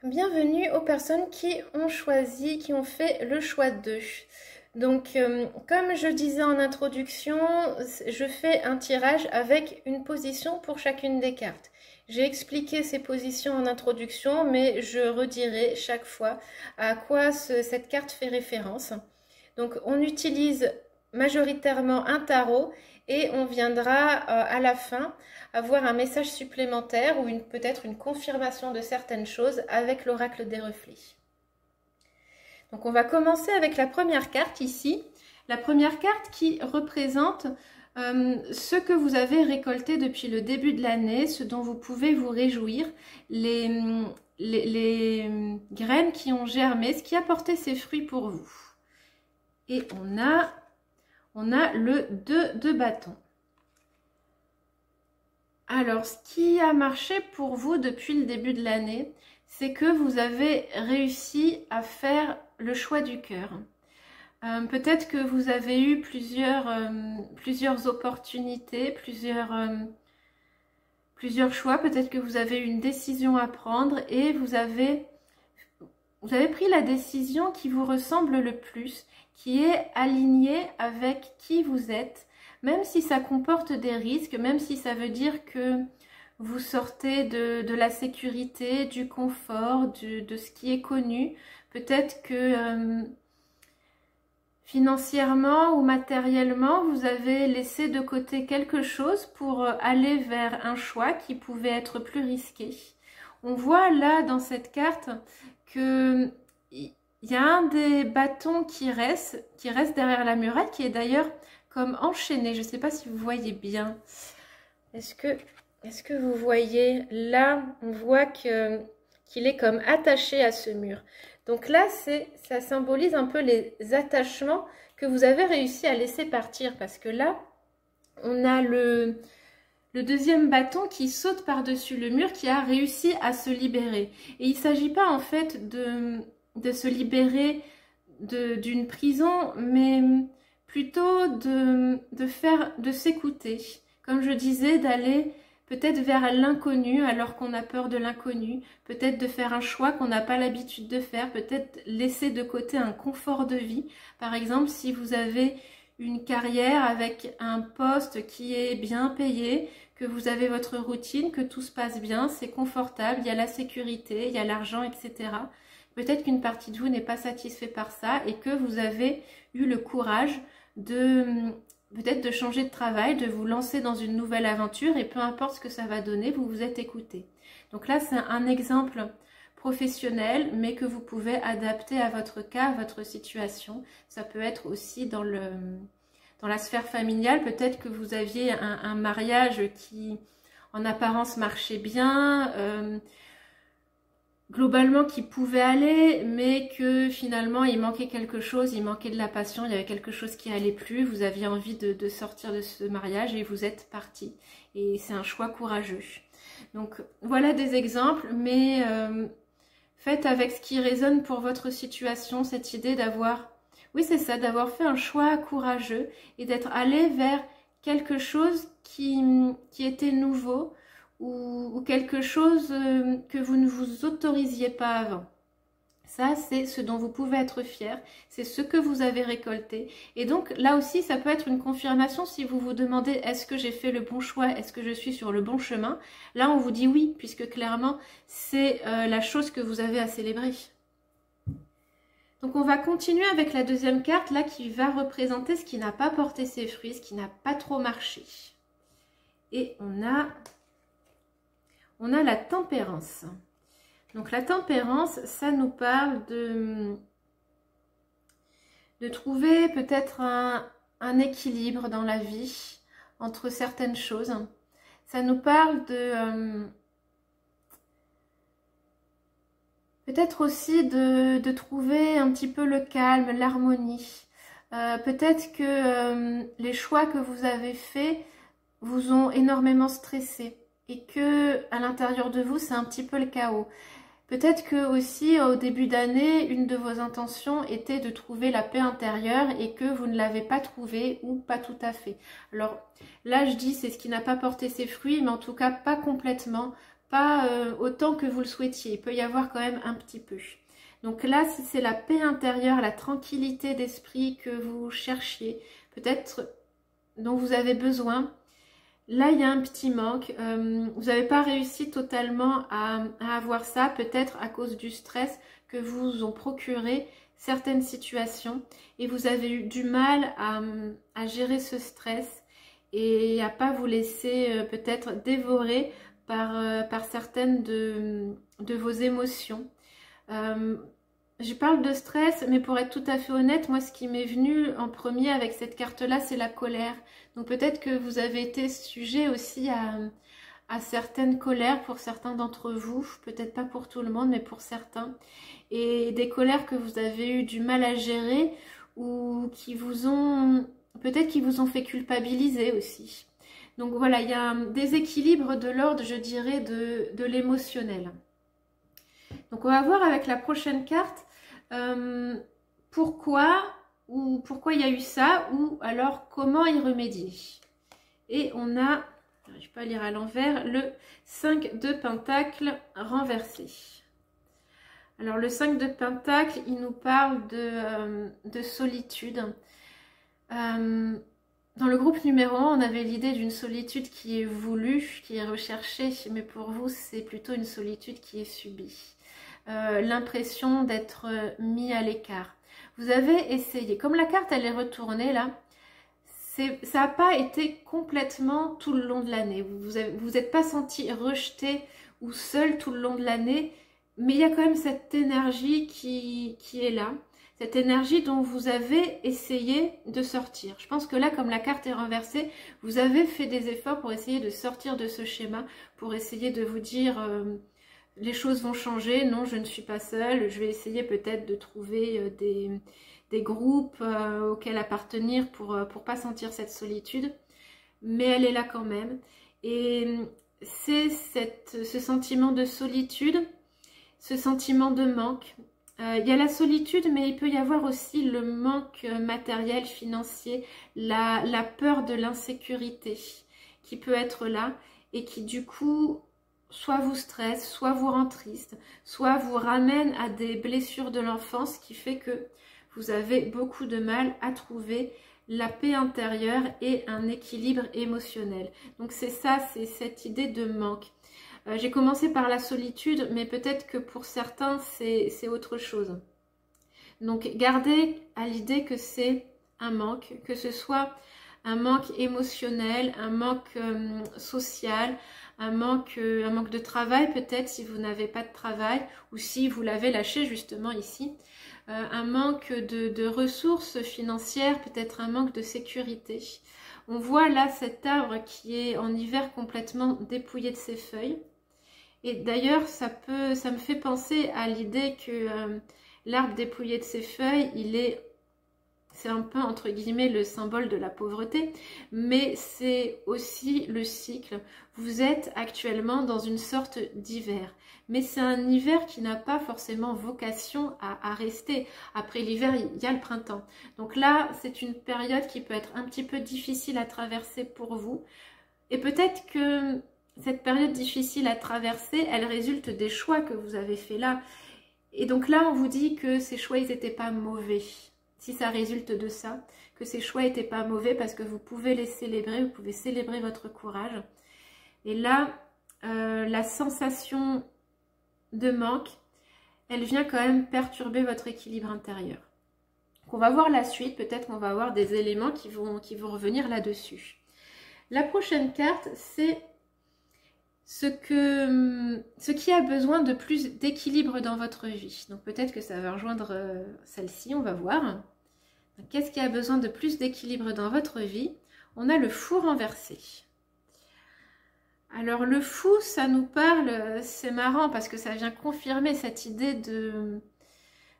Bienvenue aux personnes qui ont fait le choix d'eux. Donc, comme je disais en introduction, je fais un tirage avec une position pour chacune des cartes. J'ai expliqué ces positions en introduction, mais je redirai chaque fois à quoi cette carte fait référence. Donc, on utilise majoritairement un tarot et on viendra à la fin avoir un message supplémentaire ou peut-être une confirmation de certaines choses avec l'oracle des reflets. Donc on va commencer avec la première carte ici, la première carte qui représente ce que vous avez récolté depuis le début de l'année, ce dont vous pouvez vous réjouir, les graines qui ont germé, ce qui a porté ses fruits pour vous. Et on a le 2 de bâton. Alors, ce qui a marché pour vous depuis le début de l'année, c'est que vous avez réussi à faire le choix du cœur. Peut-être que vous avez eu plusieurs opportunités, plusieurs choix. Peut-être que vous avez eu une décision à prendre et vous avez pris la décision qui vous ressemble le plus, qui est alignée avec qui vous êtes, même si ça comporte des risques, même si ça veut dire que vous sortez de la sécurité, du confort, de ce qui est connu. Peut-être que financièrement ou matériellement, vous avez laissé de côté quelque chose pour aller vers un choix qui pouvait être plus risqué. On voit là dans cette carte que il y a un des bâtons qui reste derrière la muraille, qui est d'ailleurs comme enchaîné. Je ne sais pas si vous voyez bien. Est-ce que vous voyez? Là, on voit qu'il est comme attaché à ce mur. Donc là, ça symbolise un peu les attachements que vous avez réussi à laisser partir. Parce que là, on a le deuxième bâton qui saute par-dessus le mur, qui a réussi à se libérer. Et il ne s'agit pas en fait de se libérer d'une prison, mais plutôt de s'écouter. Comme je disais, d'aller peut-être vers l'inconnu alors qu'on a peur de l'inconnu, peut-être de faire un choix qu'on n'a pas l'habitude de faire, peut-être laisser de côté un confort de vie. Par exemple, si vous avez une carrière avec un poste qui est bien payé, que vous avez votre routine, que tout se passe bien, c'est confortable, il y a la sécurité, il y a l'argent, etc. Peut-être qu'une partie de vous n'est pas satisfait par ça et que vous avez eu le courage peut-être de changer de travail, de vous lancer dans une nouvelle aventure et peu importe ce que ça va donner, vous vous êtes écouté. Donc là, c'est un exemple professionnel, mais que vous pouvez adapter à votre cas, à votre situation. Ça peut être aussi dans la sphère familiale. Peut-être que vous aviez un mariage qui, en apparence, marchait bien, globalement qui pouvait aller, mais que finalement il manquait quelque chose, il manquait de la passion, il y avait quelque chose qui allait plus, vous aviez envie de sortir de ce mariage et vous êtes parti. Et c'est un choix courageux. Donc voilà des exemples, mais Faites avec ce qui résonne pour votre situation, cette idée d'avoir, oui c'est ça, d'avoir fait un choix courageux et d'être allé vers quelque chose qui était nouveau ou quelque chose que vous ne vous autorisiez pas avant. Ça, c'est ce dont vous pouvez être fier, c'est ce que vous avez récolté. Et donc, là aussi, ça peut être une confirmation si vous vous demandez est-ce que j'ai fait le bon choix, est-ce que je suis sur le bon chemin. Là, on vous dit oui, puisque clairement, c'est la chose que vous avez à célébrer. Donc, on va continuer avec la deuxième carte, là, qui va représenter ce qui n'a pas porté ses fruits, ce qui n'a pas trop marché. Et on a la tempérance. Donc la tempérance, ça nous parle de trouver peut-être un équilibre dans la vie entre certaines choses. Ça nous parle de peut-être aussi de trouver un petit peu le calme, l'harmonie. Peut-être que les choix que vous avez faits vous ont énormément stressé et que à l'intérieur de vous, c'est un petit peu le chaos. Peut-être que aussi au début d'année, une de vos intentions était de trouver la paix intérieure et que vous ne l'avez pas trouvée ou pas tout à fait. Alors là, je dis c'est ce qui n'a pas porté ses fruits, mais en tout cas pas complètement, pas autant que vous le souhaitiez. Il peut y avoir quand même un petit peu. Donc là, si c'est la paix intérieure, la tranquillité d'esprit que vous cherchiez, peut-être dont vous avez besoin, là, il y a un petit manque. Vous n'avez pas réussi totalement à avoir ça, peut-être à cause du stress que vous ont procuré certaines situations. Et vous avez eu du mal à gérer ce stress et à pas vous laisser peut-être dévorer par certaines de vos émotions. Je parle de stress, mais pour être tout à fait honnête, moi ce qui m'est venu en premier avec cette carte-là, c'est la colère. Donc peut-être que vous avez été sujet aussi à certaines colères pour certains d'entre vous, peut-être pas pour tout le monde, mais pour certains. Et des colères que vous avez eu du mal à gérer ou qui vous ont, peut-être qui vous ont fait culpabiliser aussi. Donc voilà, il y a un déséquilibre de l'ordre, je dirais, de l'émotionnel. Donc on va voir avec la prochaine carte pourquoi il y a eu ça ou alors comment y remédier. Et on a, je n'arrive pas à lire à l'envers, le 5 de Pentacle renversé. Alors le 5 de Pentacle, il nous parle de solitude. Dans le groupe numéro 1, on avait l'idée d'une solitude qui est voulue, qui est recherchée, mais pour vous, c'est plutôt une solitude qui est subie. L'impression d'être mis à l'écart. Vous avez essayé, comme la carte elle est retournée là, ça n'a pas été complètement tout le long de l'année. Vous n'êtes pas senti rejeté ou seul tout le long de l'année, mais il y a quand même cette énergie qui est là, cette énergie dont vous avez essayé de sortir. Je pense que là, comme la carte est renversée, vous avez fait des efforts pour essayer de sortir de ce schéma, pour essayer de vous dire les choses vont changer, non je ne suis pas seule, je vais essayer peut-être de trouver des groupes auxquels appartenir pour pas sentir cette solitude, mais elle est là quand même. Et c'est ce sentiment de solitude, ce sentiment de manque. Il y a la solitude, mais il peut y avoir aussi le manque matériel, financier, la peur de l'insécurité qui peut être là et qui du coup soit vous stresse, soit vous rend triste, soit vous ramène à des blessures de l'enfance qui fait que vous avez beaucoup de mal à trouver la paix intérieure et un équilibre émotionnel. Donc c'est ça, c'est cette idée de manque. J'ai commencé par la solitude, mais peut-être que pour certains, c'est autre chose. Donc gardez à l'idée que c'est un manque, que ce soit un manque émotionnel, un manque social, un manque de travail peut-être si vous n'avez pas de travail ou si vous l'avez lâché justement ici. Un manque de ressources financières, peut-être un manque de sécurité. On voit là cet arbre qui est en hiver complètement dépouillé de ses feuilles. Et d'ailleurs, ça me fait penser à l'idée que l'arbre dépouillé de ses feuilles, c'est un peu entre guillemets le symbole de la pauvreté, mais c'est aussi le cycle. Vous êtes actuellement dans une sorte d'hiver, mais c'est un hiver qui n'a pas forcément vocation à rester. Après l'hiver, il y a le printemps. Donc là, c'est une période qui peut être un petit peu difficile à traverser pour vous. Et peut-être que cette période difficile à traverser, elle résulte des choix que vous avez faits là. Et donc là, on vous dit que ces choix, ils n'étaient pas mauvais. Si ça résulte de ça, que ces choix n'étaient pas mauvais parce que vous pouvez les célébrer, vous pouvez célébrer votre courage. Et là, la sensation de manque, elle vient quand même perturber votre équilibre intérieur. Donc on va voir la suite, peut-être qu'on va avoir des éléments qui vont revenir là-dessus. La prochaine carte, c'est ce qui a besoin de plus d'équilibre dans votre vie. Donc peut-être que ça va rejoindre celle-ci, on va voir. Qu'est-ce qui a besoin de plus d'équilibre dans votre vie? On a le fou renversé. Alors le fou, ça nous parle, c'est marrant parce que ça vient confirmer cette idée de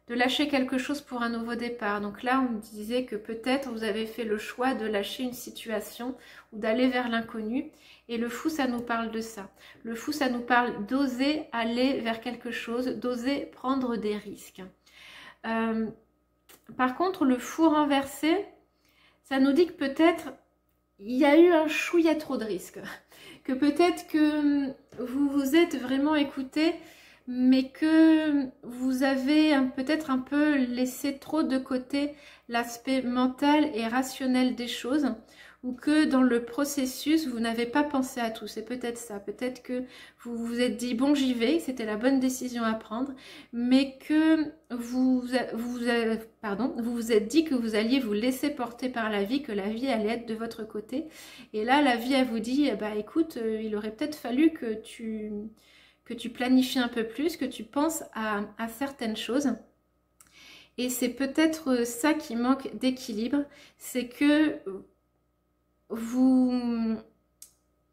lâcher quelque chose pour un nouveau départ. Donc là, on me disait que peut-être vous avez fait le choix de lâcher une situation ou d'aller vers l'inconnu. Et le fou, ça nous parle de ça. Le fou, ça nous parle d'oser aller vers quelque chose, d'oser prendre des risques. Par contre, le fou renversé, ça nous dit que peut-être il y a eu un chouïa trop de risques. Que peut-être que vous vous êtes vraiment écouté, mais que vous avez peut-être un peu laissé trop de côté l'aspect mental et rationnel des choses, ou que dans le processus, vous n'avez pas pensé à tout. C'est peut-être ça. Peut-être que vous vous êtes dit, bon, j'y vais, c'était la bonne décision à prendre, mais que vous vous êtes dit que vous alliez vous laisser porter par la vie, que la vie allait être de votre côté. Et là, la vie, elle vous dit, bah, écoute, il aurait peut-être fallu que tu planifies un peu plus, que tu penses à certaines choses. Et c'est peut-être ça qui manque d'équilibre, c'est que vous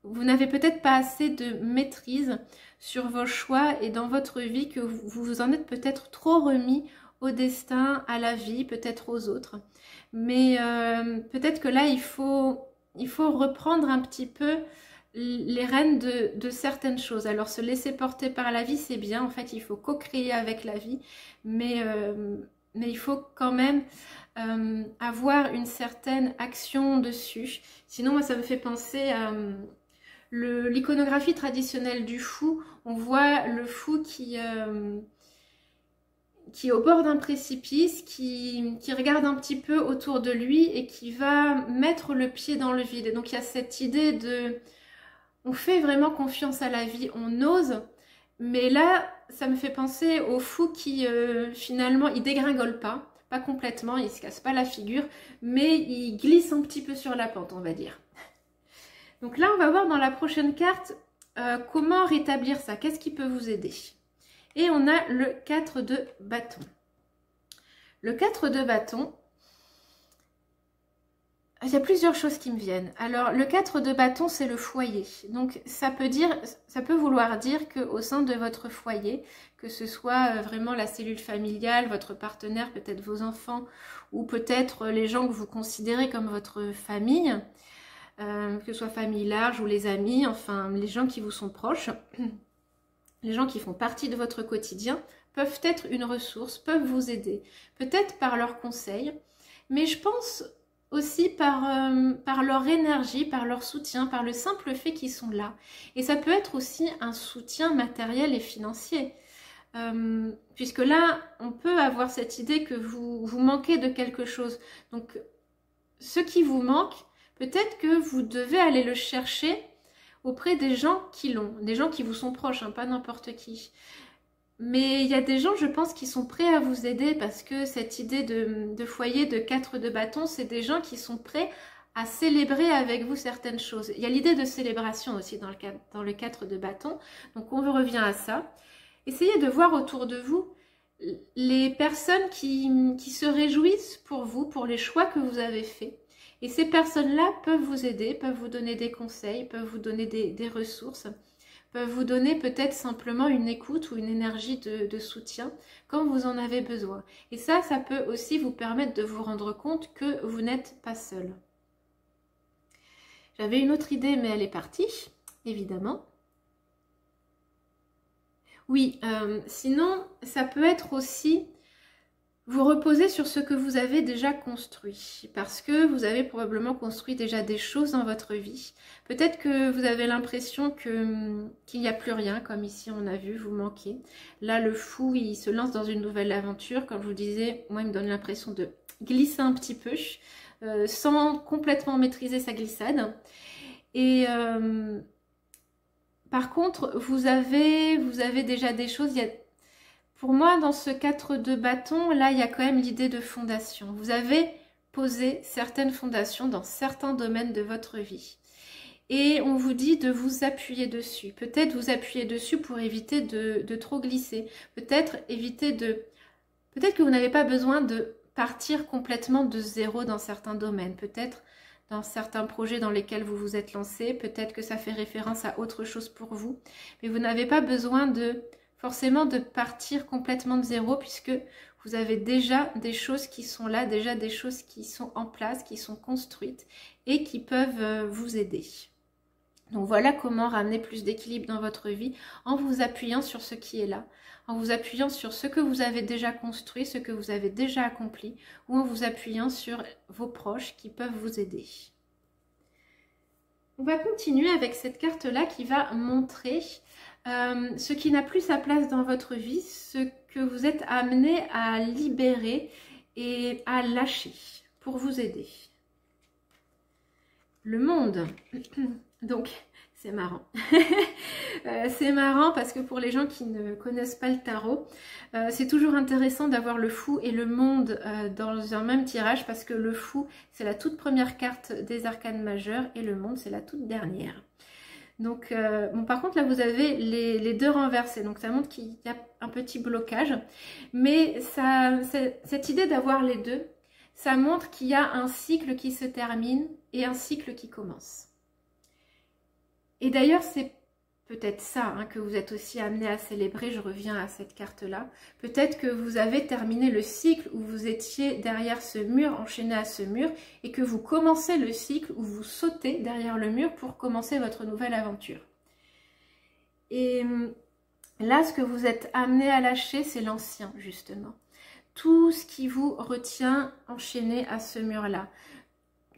n'avez peut-être pas assez de maîtrise sur vos choix et dans votre vie, que vous vous en êtes peut-être trop remis au destin, à la vie, peut-être aux autres. Mais peut-être que là, il faut reprendre un petit peu les rênes de certaines choses. Alors se laisser porter par la vie, c'est bien. En fait, il faut co-créer avec la vie, mais il faut quand même avoir une certaine action dessus. Sinon, moi, ça me fait penser à l'iconographie traditionnelle du fou. On voit le fou qui est au bord d'un précipice, qui regarde un petit peu autour de lui et qui va mettre le pied dans le vide. Et donc, il y a cette idée de... On fait vraiment confiance à la vie, on ose, mais là, ça me fait penser au fou qui, finalement, il dégringole pas complètement, il se casse pas la figure, mais il glisse un petit peu sur la pente, on va dire. Donc là, on va voir dans la prochaine carte comment rétablir ça, qu'est-ce qui peut vous aider. Et on a le 4 de bâton. Le 4 de bâton, il y a plusieurs choses qui me viennent. Alors, le 4 de bâton, c'est le foyer. Donc, ça peut vouloir dire qu'au sein de votre foyer, que ce soit vraiment la cellule familiale, votre partenaire, peut-être vos enfants, ou peut-être les gens que vous considérez comme votre famille, que ce soit famille large ou les amis, enfin, les gens qui vous sont proches, les gens qui font partie de votre quotidien, peuvent être une ressource, peuvent vous aider. Peut-être par leurs conseils, mais je pense aussi par leur énergie, par leur soutien, par le simple fait qu'ils sont là. Et ça peut être aussi un soutien matériel et financier. Puisque là, on peut avoir cette idée que vous manquez de quelque chose. Donc, ce qui vous manque, peut-être que vous devez aller le chercher auprès des gens qui l'ont, des gens qui vous sont proches, hein, pas n'importe qui. Mais il y a des gens, je pense, qui sont prêts à vous aider parce que cette idée de foyer, de 4 de bâton, c'est des gens qui sont prêts à célébrer avec vous certaines choses. Il y a l'idée de célébration aussi dans le 4 de bâton, donc on revient à ça. Essayez de voir autour de vous les personnes qui se réjouissent pour vous, pour les choix que vous avez faits. Et ces personnes-là peuvent vous aider, peuvent vous donner des conseils, peuvent vous donner des ressources. peuvent vous donner peut-être simplement une écoute ou une énergie de soutien quand vous en avez besoin. Et ça peut aussi vous permettre de vous rendre compte que vous n'êtes pas seul. J'avais une autre idée, mais elle est partie, évidemment. Oui, sinon, ça peut être aussi vous reposer sur ce que vous avez déjà construit, parce que vous avez probablement construit déjà des choses dans votre vie. Peut-être que vous avez l'impression qu'il n'y a plus rien, comme ici on a vu, vous manquez. Là, le fou, il se lance dans une nouvelle aventure. Comme je vous disais, moi, il me donne l'impression de glisser un petit peu, sans complètement maîtriser sa glissade. Et par contre, vous avez déjà des choses. Pour moi, dans ce 4 de bâton, là, il y a quand même l'idée de fondation. Vous avez posé certaines fondations dans certains domaines de votre vie. Et on vous dit de vous appuyer dessus. Peut-être vous appuyer dessus pour éviter de trop glisser. Peut-être que vous n'avez pas besoin de partir complètement de zéro dans certains domaines. Peut-être dans certains projets dans lesquels vous vous êtes lancé. Peut-être que ça fait référence à autre chose pour vous. Mais vous n'avez pas besoin forcément de partir complètement de zéro, puisque vous avez déjà des choses qui sont là, déjà des choses qui sont en place, qui sont construites et qui peuvent vous aider. Donc voilà comment ramener plus d'équilibre dans votre vie en vous appuyant sur ce qui est là, en vous appuyant sur ce que vous avez déjà construit, ce que vous avez déjà accompli, ou en vous appuyant sur vos proches qui peuvent vous aider. On va continuer avec cette carte-là qui va montrer ce qui n'a plus sa place dans votre vie, ce que vous êtes amené à libérer et à lâcher pour vous aider. Le monde. Donc, c'est marrant. C'est marrant parce que pour les gens qui ne connaissent pas le tarot, c'est toujours intéressant d'avoir le fou et le monde dans un même tirage, parce que le fou, c'est la toute première carte des arcanes majeures et le monde, c'est la toute dernière. Donc, bon, par contre, là, vous avez les deux renversés. Donc, ça montre qu'il y a un petit blocage. Mais cette idée d'avoir les deux, ça montre qu'il y a un cycle qui se termine et un cycle qui commence. Et d'ailleurs, c'est peut-être ça que vous êtes aussi amené à célébrer. Je reviens à cette carte-là. Peut-être que vous avez terminé le cycle où vous étiez derrière ce mur, enchaîné à ce mur, et que vous commencez le cycle où vous sautez derrière le mur pour commencer votre nouvelle aventure. Et là, ce que vous êtes amené à lâcher, c'est l'ancien, justement. Tout ce qui vous retient enchaîné à ce mur-là.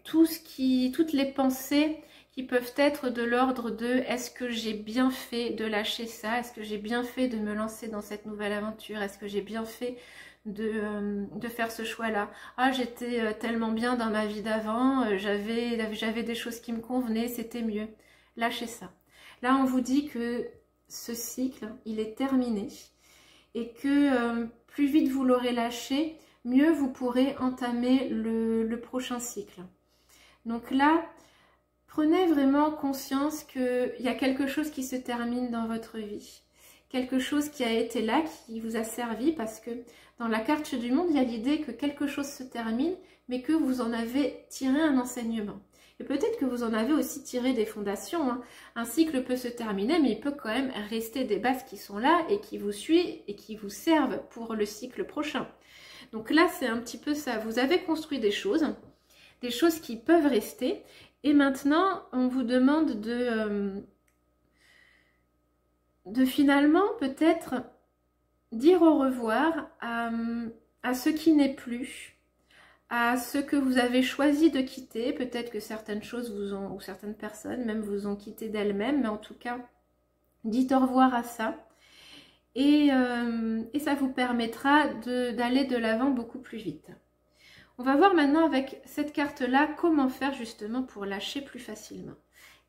Toutes les pensées qui peuvent être de l'ordre de « est-ce que j'ai bien fait de lâcher ça? Est-ce que j'ai bien fait de me lancer dans cette nouvelle aventure? Est-ce que j'ai bien fait de faire ce choix-là? Ah, j'étais tellement bien dans ma vie d'avant, j'avais des choses qui me convenaient, c'était mieux. » Lâchez ça. Là, on vous dit que ce cycle, il est terminé et que plus vite vous l'aurez lâché, mieux vous pourrez entamer le prochain cycle. Donc là, prenez vraiment conscience qu'il y a quelque chose qui se termine dans votre vie. Quelque chose qui a été là, qui vous a servi, parce que dans la carte du monde, il y a l'idée que quelque chose se termine, mais que vous en avez tiré un enseignement. Et peut-être que vous en avez aussi tiré des fondations. Un cycle peut se terminer, mais il peut quand même rester des bases qui sont là et qui vous suivent et qui vous servent pour le cycle prochain. Donc là, c'est un petit peu ça. Vous avez construit des choses qui peuvent rester. Et maintenant, on vous demande de finalement peut-être dire au revoir à ce qui n'est plus, à ce que vous avez choisi de quitter. Peut-être que certaines choses ou certaines personnes même vous ont quitté d'elles-mêmes, mais en tout cas, dites au revoir à ça. Et ça vous permettra d'aller de l'avant beaucoup plus vite. On va voir maintenant avec cette carte-là comment faire justement pour lâcher plus facilement.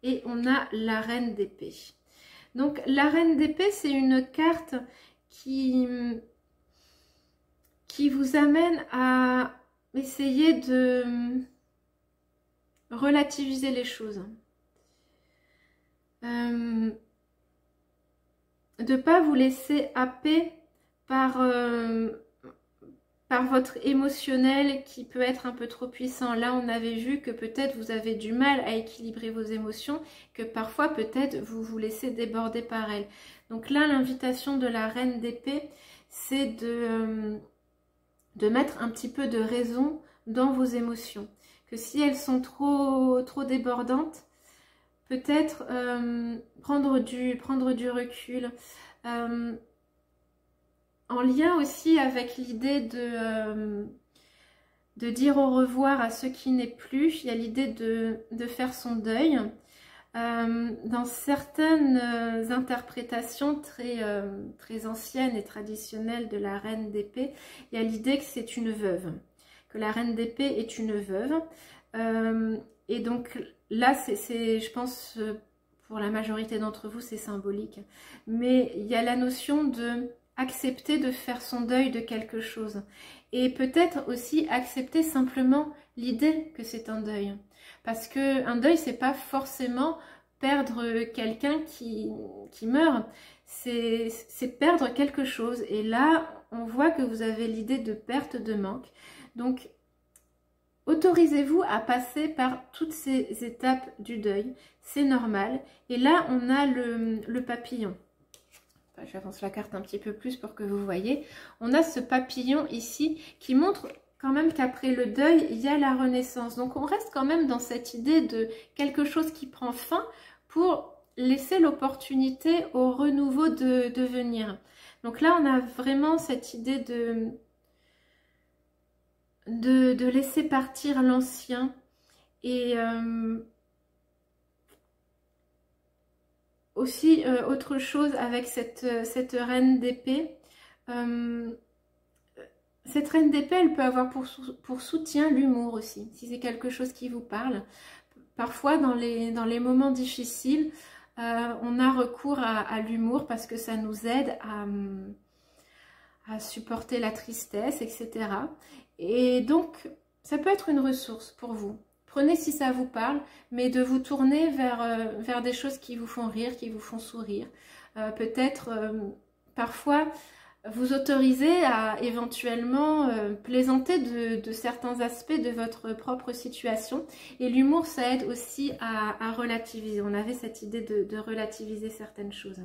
Et on a la reine d'épée. Donc la reine d'épée, c'est une carte qui vous amène à essayer de relativiser les choses. De ne pas vous laisser happer par par votre émotionnel qui peut être un peu trop puissant. Là, on avait vu que peut-être vous avez du mal à équilibrer vos émotions, que parfois peut-être vous vous laissez déborder par elles. Donc là, l'invitation de la reine d'épée, c'est de mettre un petit peu de raison dans vos émotions. Que si elles sont trop débordantes, peut-être prendre du recul. En lien aussi avec l'idée de dire au revoir à ce qui n'est plus, il y a l'idée de faire son deuil. Dans certaines interprétations très anciennes et traditionnelles de la reine d'épée, il y a l'idée que c'est une veuve, que la reine d'épée est une veuve. Et donc là, je pense, pour la majorité d'entre vous, c'est symbolique. Mais il y a la notion de accepter de faire son deuil de quelque chose. Et peut-être aussi accepter simplement l'idée que c'est un deuil. Parce que un deuil, c'est pas forcément perdre quelqu'un qui meurt. C'est perdre quelque chose. Et là, on voit que vous avez l'idée de perte, de manque. Donc, autorisez-vous à passer par toutes ces étapes du deuil. C'est normal. Et là, on a le papillon. J'avance la carte un petit peu plus pour que vous voyez. On a ce papillon ici qui montre quand même qu'après le deuil, il y a la renaissance. Donc on reste quand même dans cette idée de quelque chose qui prend fin pour laisser l'opportunité au renouveau de venir. Donc là, on a vraiment cette idée de laisser partir l'ancien et aussi, autre chose avec cette reine d'épée, cette reine d'épée, elle peut avoir pour soutien l'humour aussi, si c'est quelque chose qui vous parle. Parfois, dans les moments difficiles, on a recours à l'humour parce que ça nous aide à supporter la tristesse, etc. Et donc, ça peut être une ressource pour vous. Prenez si ça vous parle, mais de vous tourner vers des choses qui vous font rire, qui vous font sourire. Peut-être, parfois, vous autoriser à éventuellement plaisanter de certains aspects de votre propre situation. Et l'humour, ça aide aussi à relativiser. On avait cette idée de relativiser certaines choses.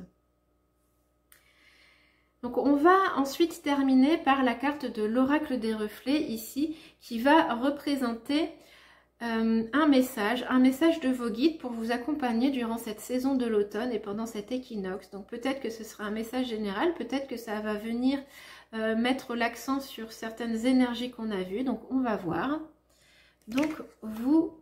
Donc on va ensuite terminer par la carte de l'oracle des reflets ici, qui va représenter un message de vos guides pour vous accompagner durant cette saison de l'automne et pendant cet équinoxe. Donc peut-être que ce sera un message général, peut-être que ça va venir mettre l'accent sur certaines énergies qu'on a vues. Donc on va voir. Donc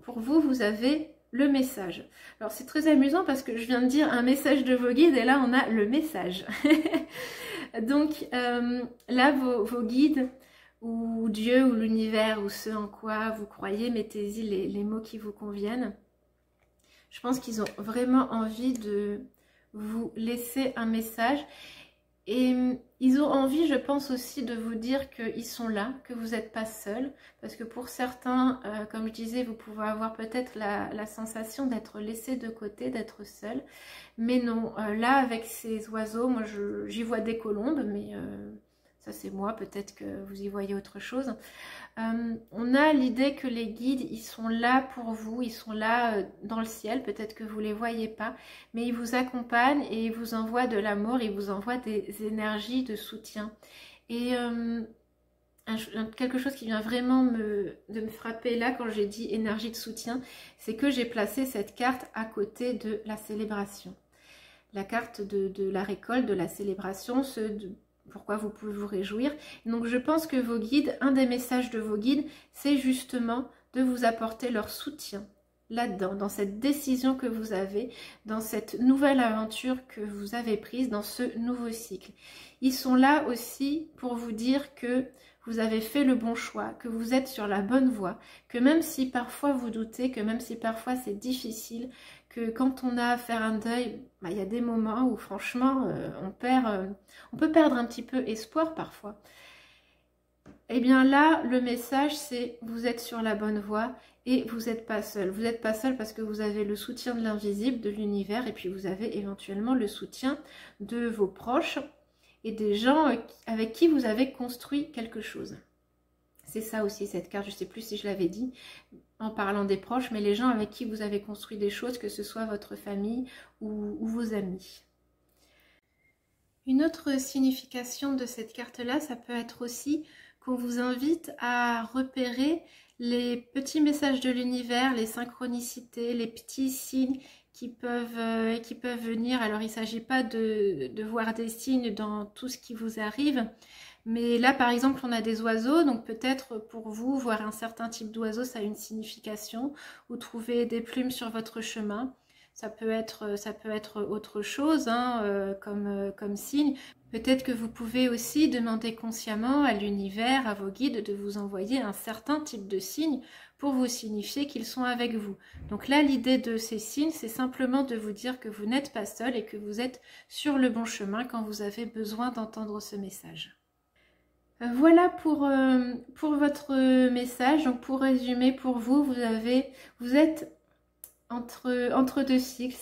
pour vous, vous avez le message. Alors c'est très amusant parce que je viens de dire un message de vos guides et là on a le message. Donc là vos guides ou Dieu ou l'univers ou ce en quoi vous croyez, mettez-y les mots qui vous conviennent. Je pense qu'ils ont vraiment envie de vous laisser un message et ils ont envie, je pense aussi, de vous dire qu'ils sont là, que vous n'êtes pas seul, parce que pour certains, comme je disais, vous pouvez avoir peut-être la sensation d'être laissé de côté, d'être seul, mais non, là avec ces oiseaux, moi j'y vois des colombes, mais ça c'est moi, peut-être que vous y voyez autre chose. On a l'idée que les guides, ils sont là pour vous, ils sont là dans le ciel, peut-être que vous ne les voyez pas, mais ils vous accompagnent et ils vous envoient de l'amour, ils vous envoient des énergies de soutien. Et quelque chose qui vient vraiment de me frapper là quand j'ai dit énergie de soutien, c'est que j'ai placé cette carte à côté de la célébration. La carte de la récolte, de la célébration, pourquoi vous pouvez vous réjouir. Donc je pense que vos guides, un des messages de vos guides, c'est justement de vous apporter leur soutien là-dedans, dans cette décision que vous avez, dans cette nouvelle aventure que vous avez prise, dans ce nouveau cycle. Ils sont là aussi pour vous dire que vous avez fait le bon choix, que vous êtes sur la bonne voie, que même si parfois vous doutez, que même si parfois c'est difficile, que quand on a à faire un deuil, bah, y a des moments où franchement on peut perdre un petit peu espoir parfois. Et bien là, le message c'est vous êtes sur la bonne voie et vous n'êtes pas seul. Vous n'êtes pas seul parce que vous avez le soutien de l'invisible, de l'univers, et puis vous avez éventuellement le soutien de vos proches et des gens avec qui vous avez construit quelque chose. C'est ça aussi cette carte, je ne sais plus si je l'avais dit en parlant des proches, mais les gens avec qui vous avez construit des choses, que ce soit votre famille ou vos amis. Une autre signification de cette carte-là, ça peut être aussi qu'on vous invite à repérer les petits messages de l'univers, les synchronicités, les petits signes qui peuvent venir. Alors il ne s'agit pas de voir des signes dans tout ce qui vous arrive, mais là par exemple on a des oiseaux, donc peut-être pour vous voir un certain type d'oiseau ça a une signification, ou trouver des plumes sur votre chemin. Ça peut être autre chose hein, comme signe. Peut-être que vous pouvez aussi demander consciemment à l'univers, à vos guides, de vous envoyer un certain type de signe pour vous signifier qu'ils sont avec vous. Donc là, l'idée de ces signes, c'est simplement de vous dire que vous n'êtes pas seul et que vous êtes sur le bon chemin quand vous avez besoin d'entendre ce message. Voilà pour votre message. Donc pour résumer, pour vous, vous êtes entre deux cycles,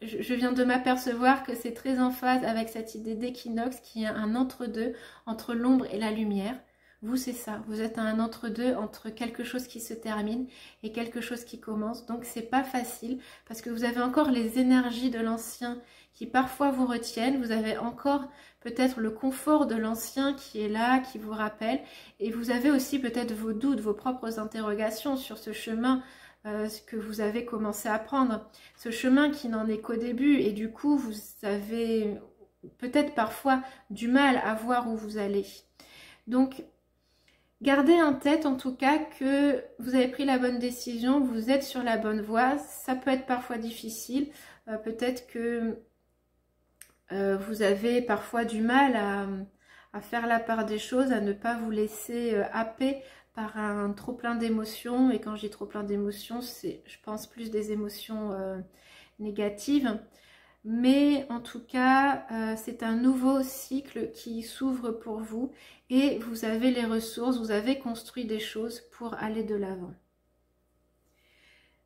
je viens de m'apercevoir que c'est très en phase avec cette idée d'équinoxe qui est un entre-deux, entre l'ombre et la lumière. Vous, c'est ça, vous êtes à un entre-deux, entre quelque chose qui se termine et quelque chose qui commence. Donc c'est pas facile parce que vous avez encore les énergies de l'ancien qui parfois vous retiennent. Vous avez encore peut-être le confort de l'ancien qui est là, qui vous rappelle. Et vous avez aussi peut-être vos doutes, vos propres interrogations sur ce chemin ce que vous avez commencé à prendre, ce chemin qui n'en est qu'au début, et du coup vous avez peut-être parfois du mal à voir où vous allez. Donc gardez en tête en tout cas que vous avez pris la bonne décision, vous êtes sur la bonne voie. Ça peut être parfois difficile, peut-être que vous avez parfois du mal à faire la part des choses, à ne pas vous laisser happer par un trop plein d'émotions. Et quand je dis trop plein d'émotions, c'est, je pense, plus des émotions négatives. Mais en tout cas, c'est un nouveau cycle qui s'ouvre pour vous et vous avez les ressources, vous avez construit des choses pour aller de l'avant.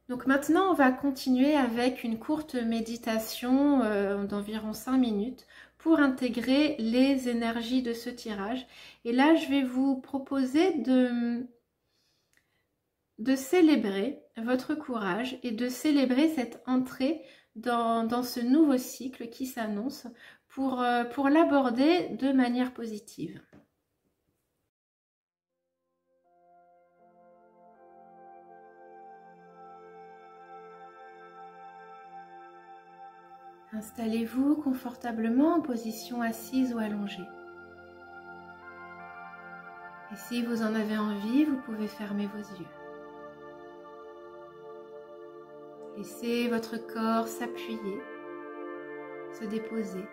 Donc maintenant, on va continuer avec une courte méditation d'environ 5 minutes pour intégrer les énergies de ce tirage. Et là, je vais vous proposer de célébrer votre courage et de célébrer cette entrée dans ce nouveau cycle qui s'annonce pour l'aborder de manière positive. Installez-vous confortablement en position assise ou allongée. Et si vous en avez envie, vous pouvez fermer vos yeux. Laissez votre corps s'appuyer, se déposer.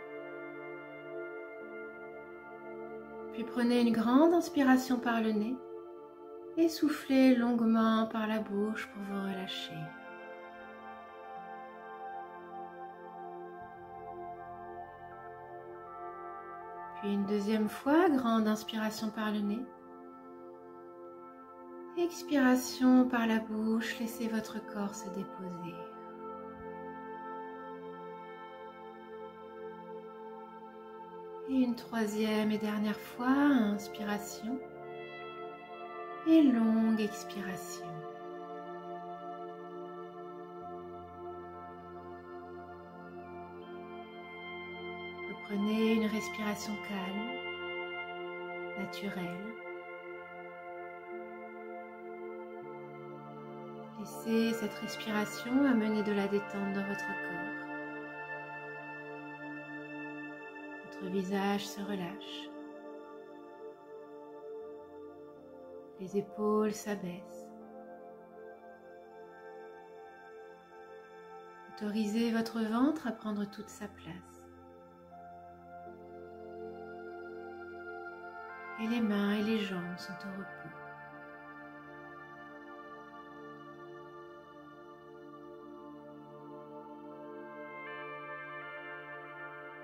Puis prenez une grande inspiration par le nez et soufflez longuement par la bouche pour vous relâcher. Puis une deuxième fois, grande inspiration par le nez. Expiration par la bouche, laissez votre corps se déposer. Et une troisième et dernière fois, inspiration et longue expiration. Reprenez une respiration calme, naturelle. Laissez cette respiration amener de la détente dans votre corps. Votre visage se relâche. Les épaules s'abaissent. Autorisez votre ventre à prendre toute sa place. Et les mains et les jambes sont au repos.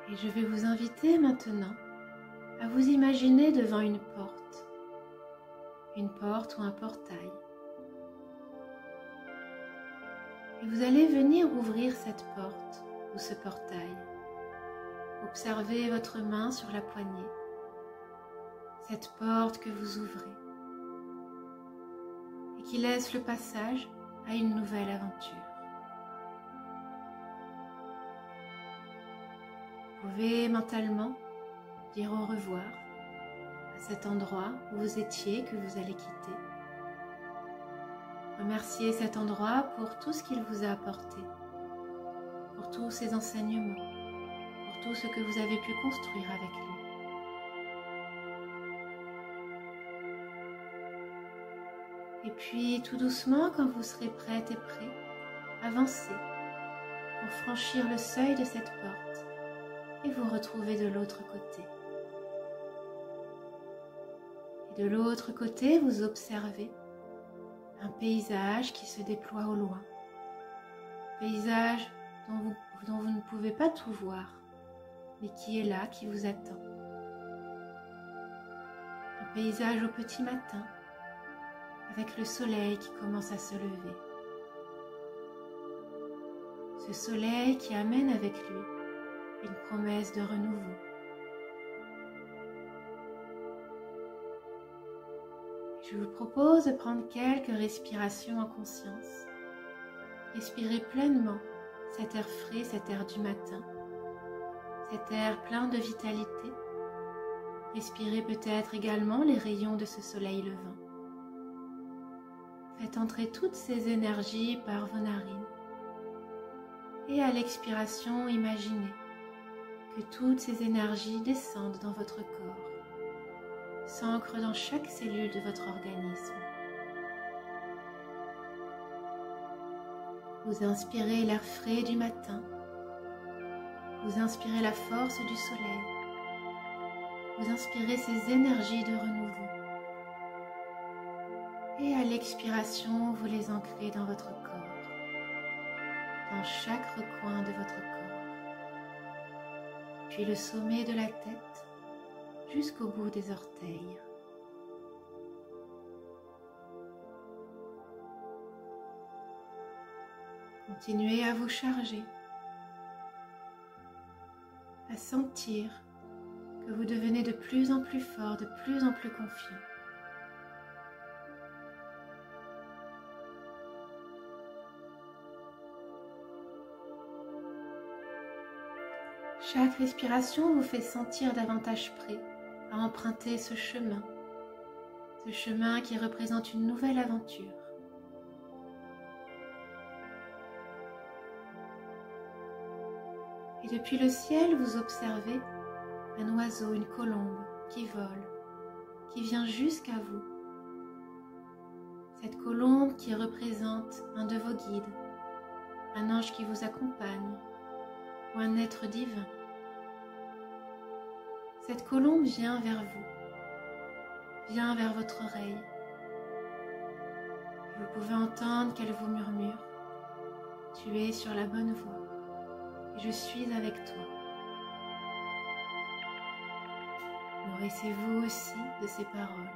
Et je vais vous inviter maintenant à vous imaginer devant une porte ou un portail. Et vous allez venir ouvrir cette porte ou ce portail. Observez votre main sur la poignée, cette porte que vous ouvrez. qui laisse le passage à une nouvelle aventure. Vous pouvez mentalement dire au revoir à cet endroit où vous étiez, que vous allez quitter. Remerciez cet endroit pour tout ce qu'il vous a apporté, pour tous ses enseignements, pour tout ce que vous avez pu construire avec lui. Et puis, tout doucement, quand vous serez prête et prêt, avancez pour franchir le seuil de cette porte et vous retrouver de l'autre côté. Et de l'autre côté, vous observez un paysage qui se déploie au loin. Paysage dont vous ne pouvez pas tout voir, mais qui est là, qui vous attend. Un paysage au petit matin, avec le soleil qui commence à se lever. Ce soleil qui amène avec lui une promesse de renouveau. Je vous propose de prendre quelques respirations en conscience. Respirez pleinement cet air frais, cet air du matin, cet air plein de vitalité. Respirez peut-être également les rayons de ce soleil levant. Faites entrer toutes ces énergies par vos narines. Et à l'expiration, imaginez que toutes ces énergies descendent dans votre corps, s'ancrent dans chaque cellule de votre organisme. Vous inspirez l'air frais du matin. Vous inspirez la force du soleil. Vous inspirez ces énergies de renouveau. Et à l'expiration, vous les ancrez dans votre corps, dans chaque recoin de votre corps, puis le sommet de la tête jusqu'au bout des orteils. Continuez à vous charger, à sentir que vous devenez de plus en plus fort, de plus en plus confiant. Chaque respiration vous fait sentir davantage prêt à emprunter ce chemin qui représente une nouvelle aventure. Et depuis le ciel, vous observez un oiseau, une colombe qui vole, qui vient jusqu'à vous. Cette colombe qui représente un de vos guides, un ange qui vous accompagne ou un être divin. Cette colombe vient vers vous, vient vers votre oreille. Vous pouvez entendre qu'elle vous murmure « Tu es sur la bonne voie et je suis avec toi ». Nourrissez-vous aussi de ces paroles.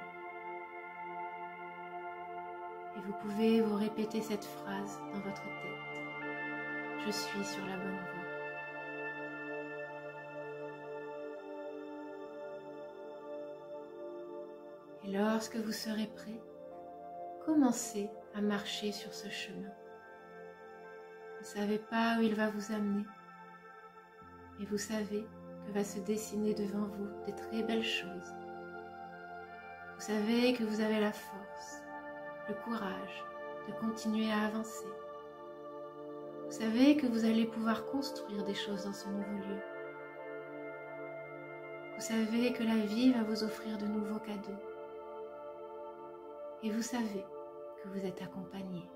Et vous pouvez vous répéter cette phrase dans votre tête « Je suis sur la bonne voie ». Et lorsque vous serez prêt, commencez à marcher sur ce chemin. Vous ne savez pas où il va vous amener, mais vous savez que va se dessiner devant vous de très belles choses. Vous savez que vous avez la force, le courage de continuer à avancer. Vous savez que vous allez pouvoir construire des choses dans ce nouveau lieu. Vous savez que la vie va vous offrir de nouveaux cadeaux. Et vous savez que vous êtes accompagné.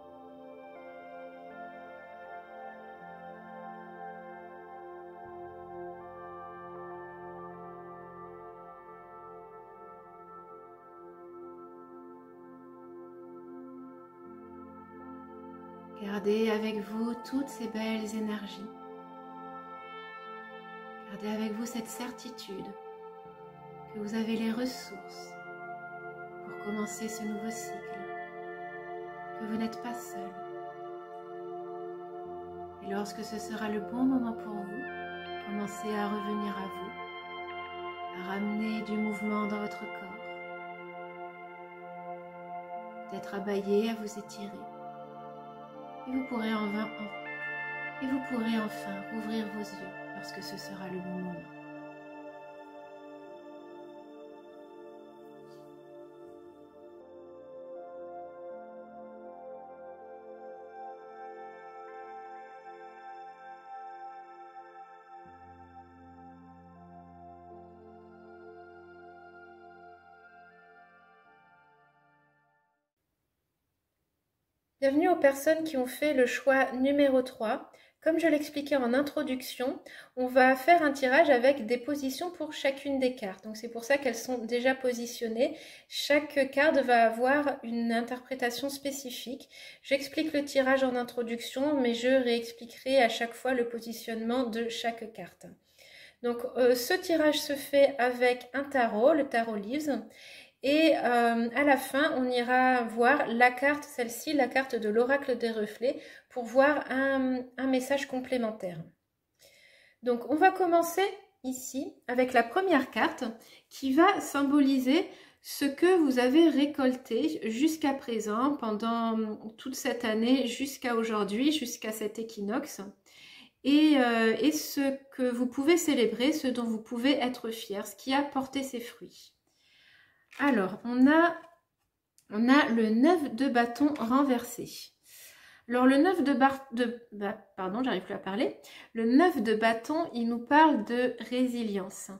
Gardez avec vous toutes ces belles énergies. Gardez avec vous cette certitude que vous avez les ressources pour commencer ce nouveau cycle, que vous n'êtes pas seul. Et lorsque ce sera le bon moment pour vous, commencez à revenir à vous, à ramener du mouvement dans votre corps. peut-être à bâiller, à vous étirer. Et vous pourrez enfin rouvrir vos yeux lorsque ce sera le bon moment. Bienvenue aux personnes qui ont fait le choix numéro 3. Comme je l'expliquais en introduction, on va faire un tirage avec des positions pour chacune des cartes. Donc c'est pour ça qu'elles sont déjà positionnées. Chaque carte va avoir une interprétation spécifique. J'explique le tirage en introduction, mais je réexpliquerai à chaque fois le positionnement de chaque carte. Donc ce tirage se fait avec un tarot, le tarot Leaves. Et à la fin, on ira voir la carte, celle-ci, la carte de l'oracle des reflets, pour voir un message complémentaire. Donc, on va commencer ici avec la première carte qui va symboliser ce que vous avez récolté jusqu'à présent, pendant toute cette année, jusqu'à aujourd'hui, jusqu'à cet équinoxe. Et ce que vous pouvez célébrer, ce dont vous pouvez être fier, ce qui a porté ses fruits. Alors, on a le 9 de bâton renversé. Alors, le 9 Le 9 de bâton, il nous parle de résilience.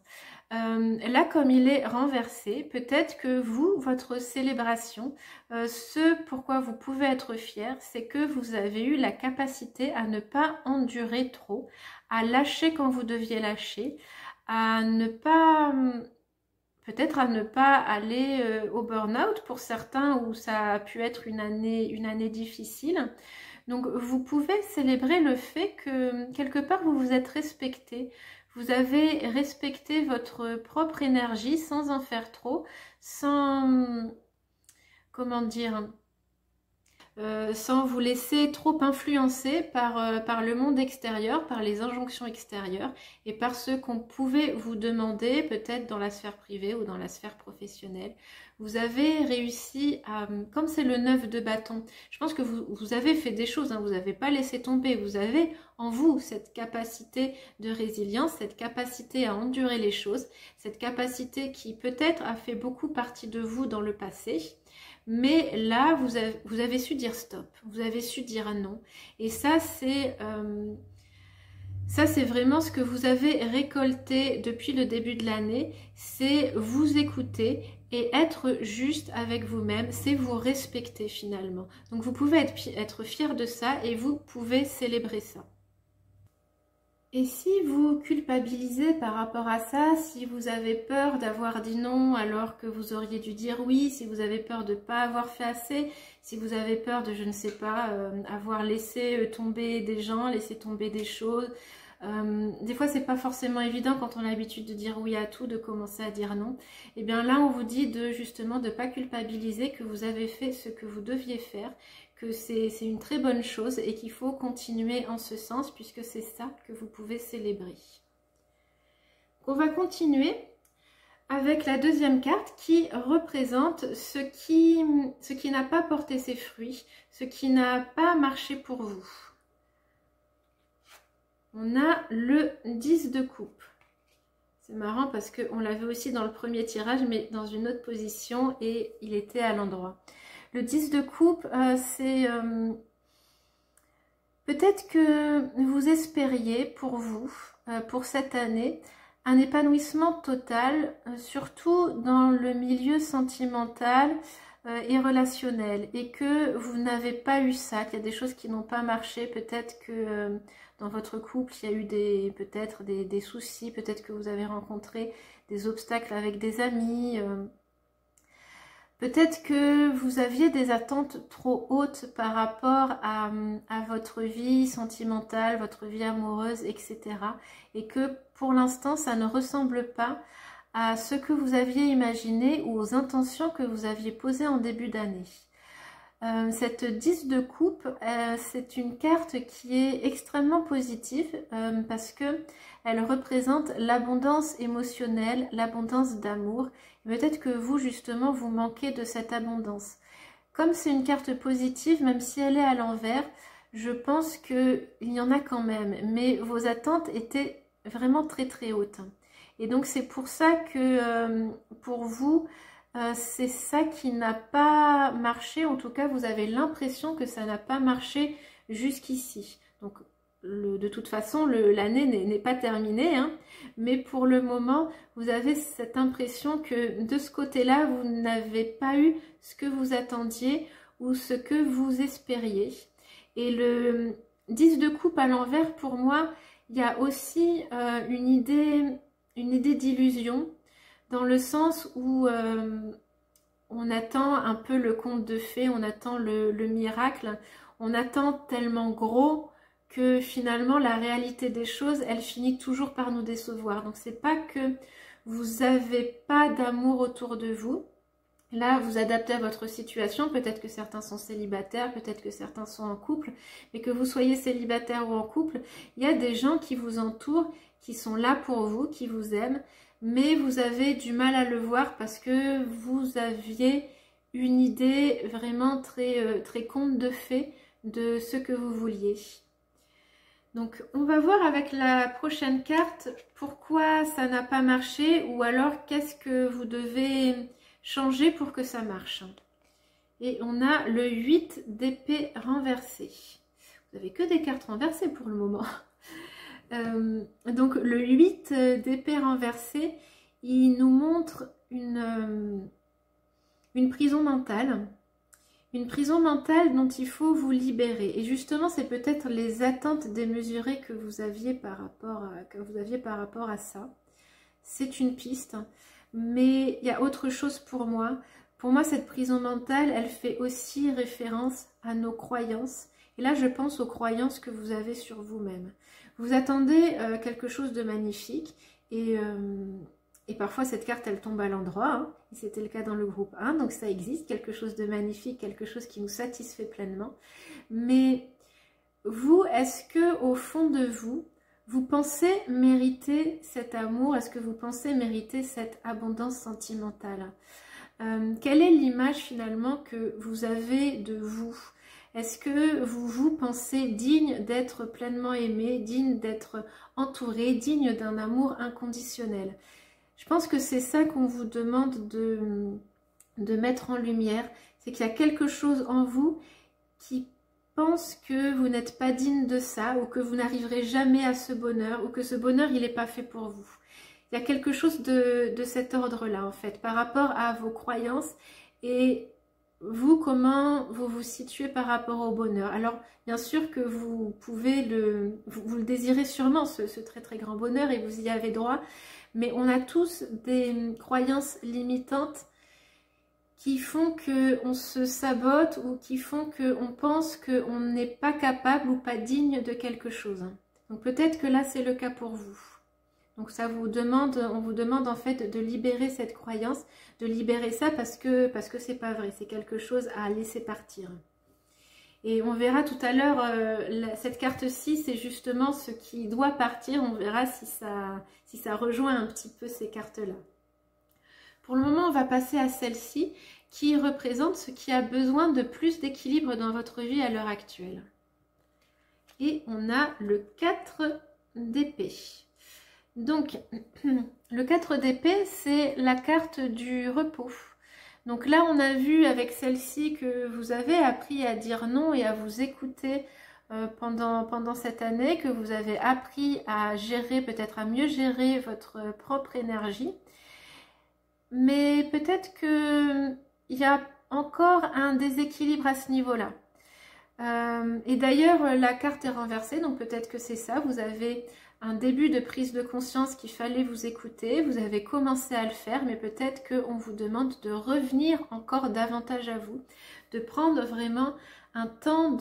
Là, comme il est renversé, peut-être que vous, votre célébration, ce pourquoi vous pouvez être fier, c'est que vous avez eu la capacité à ne pas endurer trop, à lâcher quand vous deviez lâcher, à ne pas... Peut-être à ne pas aller au burn-out pour certains où ça a pu être une année difficile. Donc vous pouvez célébrer le fait que quelque part vous vous êtes respecté. Vous avez respecté votre propre énergie sans en faire trop, sans, comment dire, sans vous laisser trop influencer par le monde extérieur, par les injonctions extérieures et par ce qu'on pouvait vous demander peut-être dans la sphère privée ou dans la sphère professionnelle. Vous avez réussi à, comme c'est le 9 de bâton, je pense que vous avez fait des choses, hein, vous n'avez pas laissé tomber, vous avez en vous cette capacité de résilience, cette capacité à endurer les choses, cette capacité qui peut-être a fait beaucoup partie de vous dans le passé. Mais là, vous avez su dire stop, vous avez su dire non. Et ça, c'est vraiment ce que vous avez récolté depuis le début de l'année. C'est vous écouter et être juste avec vous-même. C'est vous respecter finalement. Donc, vous pouvez être fier de ça et vous pouvez célébrer ça. Et si vous culpabilisez par rapport à ça, si vous avez peur d'avoir dit non alors que vous auriez dû dire oui, si vous avez peur de ne pas avoir fait assez, si vous avez peur de, je ne sais pas, avoir laissé tomber des gens, laisser tomber des choses, des fois c'est pas forcément évident quand on a l'habitude de dire oui à tout, de commencer à dire non. Et bien là on vous dit justement de ne pas culpabiliser, que vous avez fait ce que vous deviez faire, que c'est une très bonne chose et qu'il faut continuer en ce sens puisque c'est ça que vous pouvez célébrer. On va continuer avec la deuxième carte qui représente ce qui n'a pas porté ses fruits, ce qui n'a pas marché pour vous. On a le 10 de coupe. C'est marrant parce qu'on l'avait aussi dans le premier tirage mais dans une autre position et il était à l'endroit. Le 10 de coupe, c'est peut-être que vous espériez pour vous, pour cette année, un épanouissement total, surtout dans le milieu sentimental et relationnel, et que vous n'avez pas eu ça, qu'il y a des choses qui n'ont pas marché, peut-être que dans votre couple, il y a eu peut-être des soucis, peut-être que vous avez rencontré des obstacles avec des amis, peut-être que vous aviez des attentes trop hautes par rapport à votre vie sentimentale, votre vie amoureuse, etc. Et que pour l'instant, ça ne ressemble pas à ce que vous aviez imaginé ou aux intentions que vous aviez posées en début d'année. Cette 10 de coupe, c'est une carte qui est extrêmement positive parce que elle représente l'abondance émotionnelle, l'abondance d'amour. Peut-être que vous, justement, vous manquez de cette abondance. comme c'est une carte positive, même si elle est à l'envers, je pense qu'il y en a quand même. Mais vos attentes étaient vraiment très très hautes. Et donc c'est pour ça que pour vous, c'est ça qui n'a pas marché. En tout cas, vous avez l'impression que ça n'a pas marché jusqu'ici. Donc de toute façon, l'année n'est pas terminée, hein, mais pour le moment, vous avez cette impression que de ce côté-là, vous n'avez pas eu ce que vous attendiez ou ce que vous espériez. Et le 10 de coupe à l'envers, pour moi, il y a aussi une idée d'illusion, dans le sens où on attend un peu le conte de fées, on attend le miracle, on attend tellement gros que finalement la réalité des choses, elle finit toujours par nous décevoir. Donc c'est pas que vous avez pas d'amour autour de vous. Là, vous adaptez à votre situation. Peut-être que certains sont célibataires, peut-être que certains sont en couple, mais que vous soyez célibataire ou en couple, il y a des gens qui vous entourent, qui sont là pour vous, qui vous aiment, mais vous avez du mal à le voir parce que vous aviez une idée vraiment très, très conte de fées de ce que vous vouliez. Donc, on va voir avec la prochaine carte pourquoi ça n'a pas marché ou alors qu'est-ce que vous devez changer pour que ça marche. Et on a le 8 d'épée renversée. Vous n'avez que des cartes renversées pour le moment. Donc, le 8 d'épée renversée, il nous montre une prison mentale. Une prison mentale dont il faut vous libérer. Et justement, c'est peut-être les attentes démesurées que vous aviez par rapport à ça. C'est une piste. Mais il y a autre chose pour moi. Pour moi, cette prison mentale, elle fait aussi référence à nos croyances. Et là, je pense aux croyances que vous avez sur vous-même. Vous attendez quelque chose de magnifique et parfois, cette carte, elle tombe à l'endroit, hein, et c'était le cas dans le groupe 1, donc ça existe, quelque chose de magnifique, quelque chose qui nous satisfait pleinement. Mais vous, est-ce que au fond de vous, vous pensez mériter cet amour? Est-ce que vous pensez mériter cette abondance sentimentale? Quelle est l'image finalement que vous avez de vous? Est-ce que vous vous pensez digne d'être pleinement aimé, digne d'être entouré, digne d'un amour inconditionnel? Je pense que c'est ça qu'on vous demande de mettre en lumière. C'est qu'il y a quelque chose en vous qui pense que vous n'êtes pas digne de ça ou que vous n'arriverez jamais à ce bonheur ou que ce bonheur, il n'est pas fait pour vous. Il y a quelque chose de cet ordre-là, en fait, par rapport à vos croyances et vous, comment vous vous situez par rapport au bonheur. Alors, bien sûr que vous pouvez vous le désirez sûrement, ce très très grand bonheur, et vous y avez droit. Mais on a tous des croyances limitantes qui font qu'on se sabote ou qui font qu'on pense qu'on n'est pas capable ou pas digne de quelque chose. Donc peut-être que là c'est le cas pour vous. Donc ça vous demande, on vous demande en fait de libérer cette croyance, de libérer ça parce que c'est pas vrai, c'est quelque chose à laisser partir. Et on verra tout à l'heure, cette carte-ci, c'est justement ce qui doit partir. On verra si ça rejoint un petit peu ces cartes-là. Pour le moment, on va passer à celle-ci qui représente ce qui a besoin de plus d'équilibre dans votre vie à l'heure actuelle. Et on a le 4 d'épée. Donc, le 4 d'épée, c'est la carte du repos. Donc là, on a vu avec celle-ci que vous avez appris à dire non et à vous écouter pendant cette année, que vous avez appris à gérer, peut-être à mieux gérer votre propre énergie. Mais peut-être qu'il y a encore un déséquilibre à ce niveau-là. Et d'ailleurs, la carte est renversée, donc peut-être que c'est ça. Vous avez un début de prise de conscience qu'il fallait vous écouter. Vous avez commencé à le faire, mais peut-être qu'on vous demande de revenir encore davantage à vous, de prendre vraiment un temps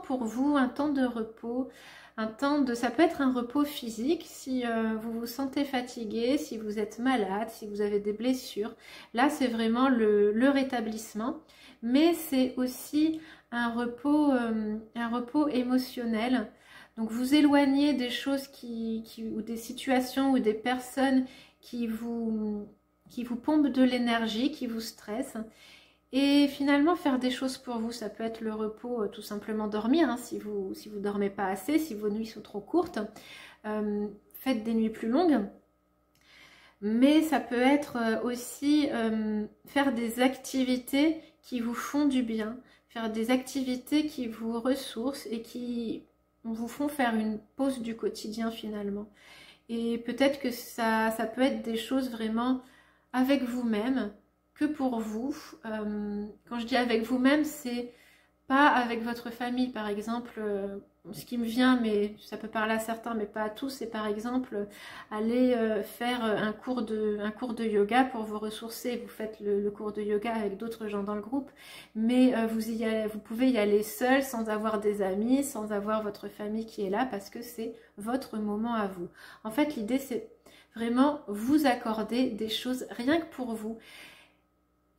pour vous, un temps de repos, ça peut être un repos physique si vous vous sentez fatigué, si vous êtes malade, si vous avez des blessures. Là, c'est vraiment le rétablissement, mais c'est aussi un repos émotionnel. Donc vous éloignez des choses ou des situations ou des personnes qui vous pompent de l'énergie, qui vous stressent. Et finalement, faire des choses pour vous, ça peut être le repos, tout simplement dormir, hein, si vous dormez pas assez, si vos nuits sont trop courtes. Faites des nuits plus longues. Mais ça peut être aussi faire des activités qui vous font du bien, faire des activités qui vous ressourcent et qui vous font faire une pause du quotidien finalement. Et peut-être que ça peut être des choses vraiment avec vous-même, que pour vous. Quand je dis avec vous-même, c'est pas avec votre famille, par exemple. Ce qui me vient, mais ça peut parler à certains, mais pas à tous, c'est par exemple aller faire un cours de yoga pour vous ressourcer. Vous faites le cours de yoga avec d'autres gens dans le groupe, mais vous pouvez y aller seul, sans avoir des amis, sans avoir votre famille qui est là, parce que c'est votre moment à vous. En fait, l'idée, c'est vraiment vous accorder des choses rien que pour vous.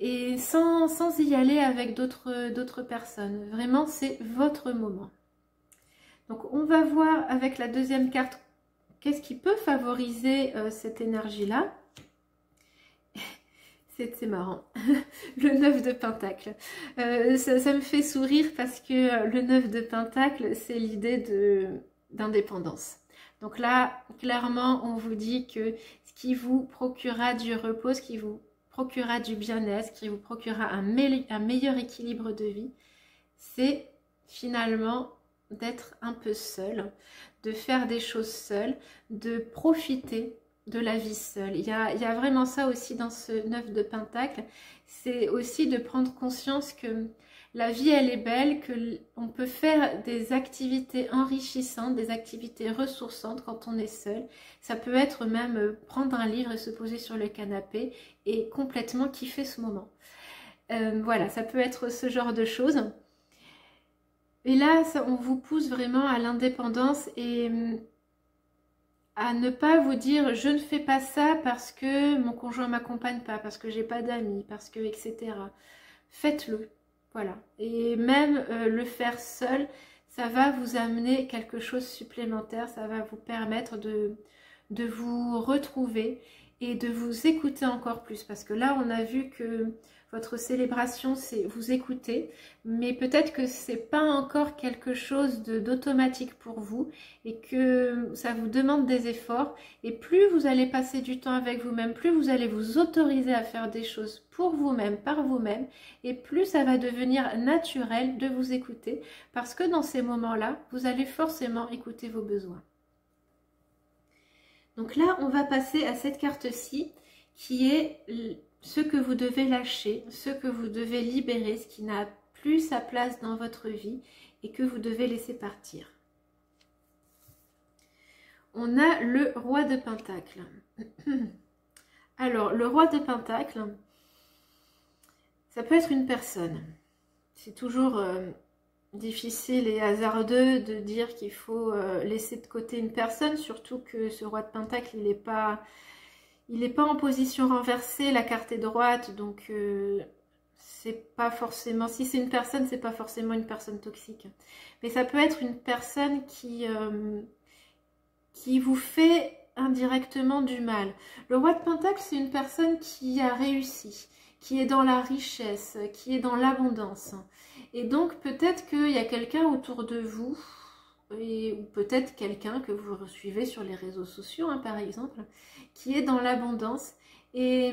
Et sans y aller avec d'autres personnes. Vraiment, c'est votre moment. Donc, on va voir avec la deuxième carte, qu'est-ce qui peut favoriser cette énergie-là. C'est marrant. Le 9 de Pentacle. Ça me fait sourire parce que le 9 de Pentacle, c'est l'idée d'indépendance. Donc là, clairement, on vous dit que ce qui vous procurera du repos, ce qui vous procurera du bien-être, qui vous procurera un meilleur équilibre de vie, c'est finalement d'être un peu seul, de faire des choses seul, de profiter de la vie seule. Il y a vraiment ça aussi dans ce 9 de Pentacle, c'est aussi de prendre conscience que la vie elle est belle, qu'on peut faire des activités enrichissantes, des activités ressourçantes quand on est seul. Ça peut être même prendre un livre et se poser sur le canapé et complètement kiffer ce moment. Voilà, ça peut être ce genre de choses. Et là, on vous pousse vraiment à l'indépendance et à ne pas vous dire je ne fais pas ça parce que mon conjoint m'accompagne pas, parce que j'ai pas d'amis, parce que etc. Faites-le, voilà. Et même le faire seul, ça va vous amener quelque chose supplémentaire, ça va vous permettre de vous retrouver et de vous écouter encore plus. Parce que là, on a vu que votre célébration, c'est vous écouter, mais peut-être que c'est pas encore quelque chose d'automatique pour vous et que ça vous demande des efforts. Et plus vous allez passer du temps avec vous-même, plus vous allez vous autoriser à faire des choses pour vous-même, par vous-même, et plus ça va devenir naturel de vous écouter, parce que dans ces moments-là, vous allez forcément écouter vos besoins. Donc là, on va passer à cette carte-ci, qui est ce que vous devez lâcher, ce que vous devez libérer, ce qui n'a plus sa place dans votre vie et que vous devez laisser partir. On a le roi de Pentacle. Alors, le roi de Pentacle, ça peut être une personne. C'est toujours difficile et hasardeux de dire qu'il faut laisser de côté une personne, surtout que ce roi de Pentacle, il n'est pas en position renversée, la carte est droite, donc c'est pas forcément, si c'est une personne, c'est pas forcément une personne toxique. Mais ça peut être une personne qui vous fait indirectement du mal. Le roi de Pentacle, c'est une personne qui a réussi, qui est dans la richesse, qui est dans l'abondance. Et donc peut-être qu'il y a quelqu'un autour de vous, ou peut-être quelqu'un que vous suivez sur les réseaux sociaux, hein, par exemple, qui est dans l'abondance et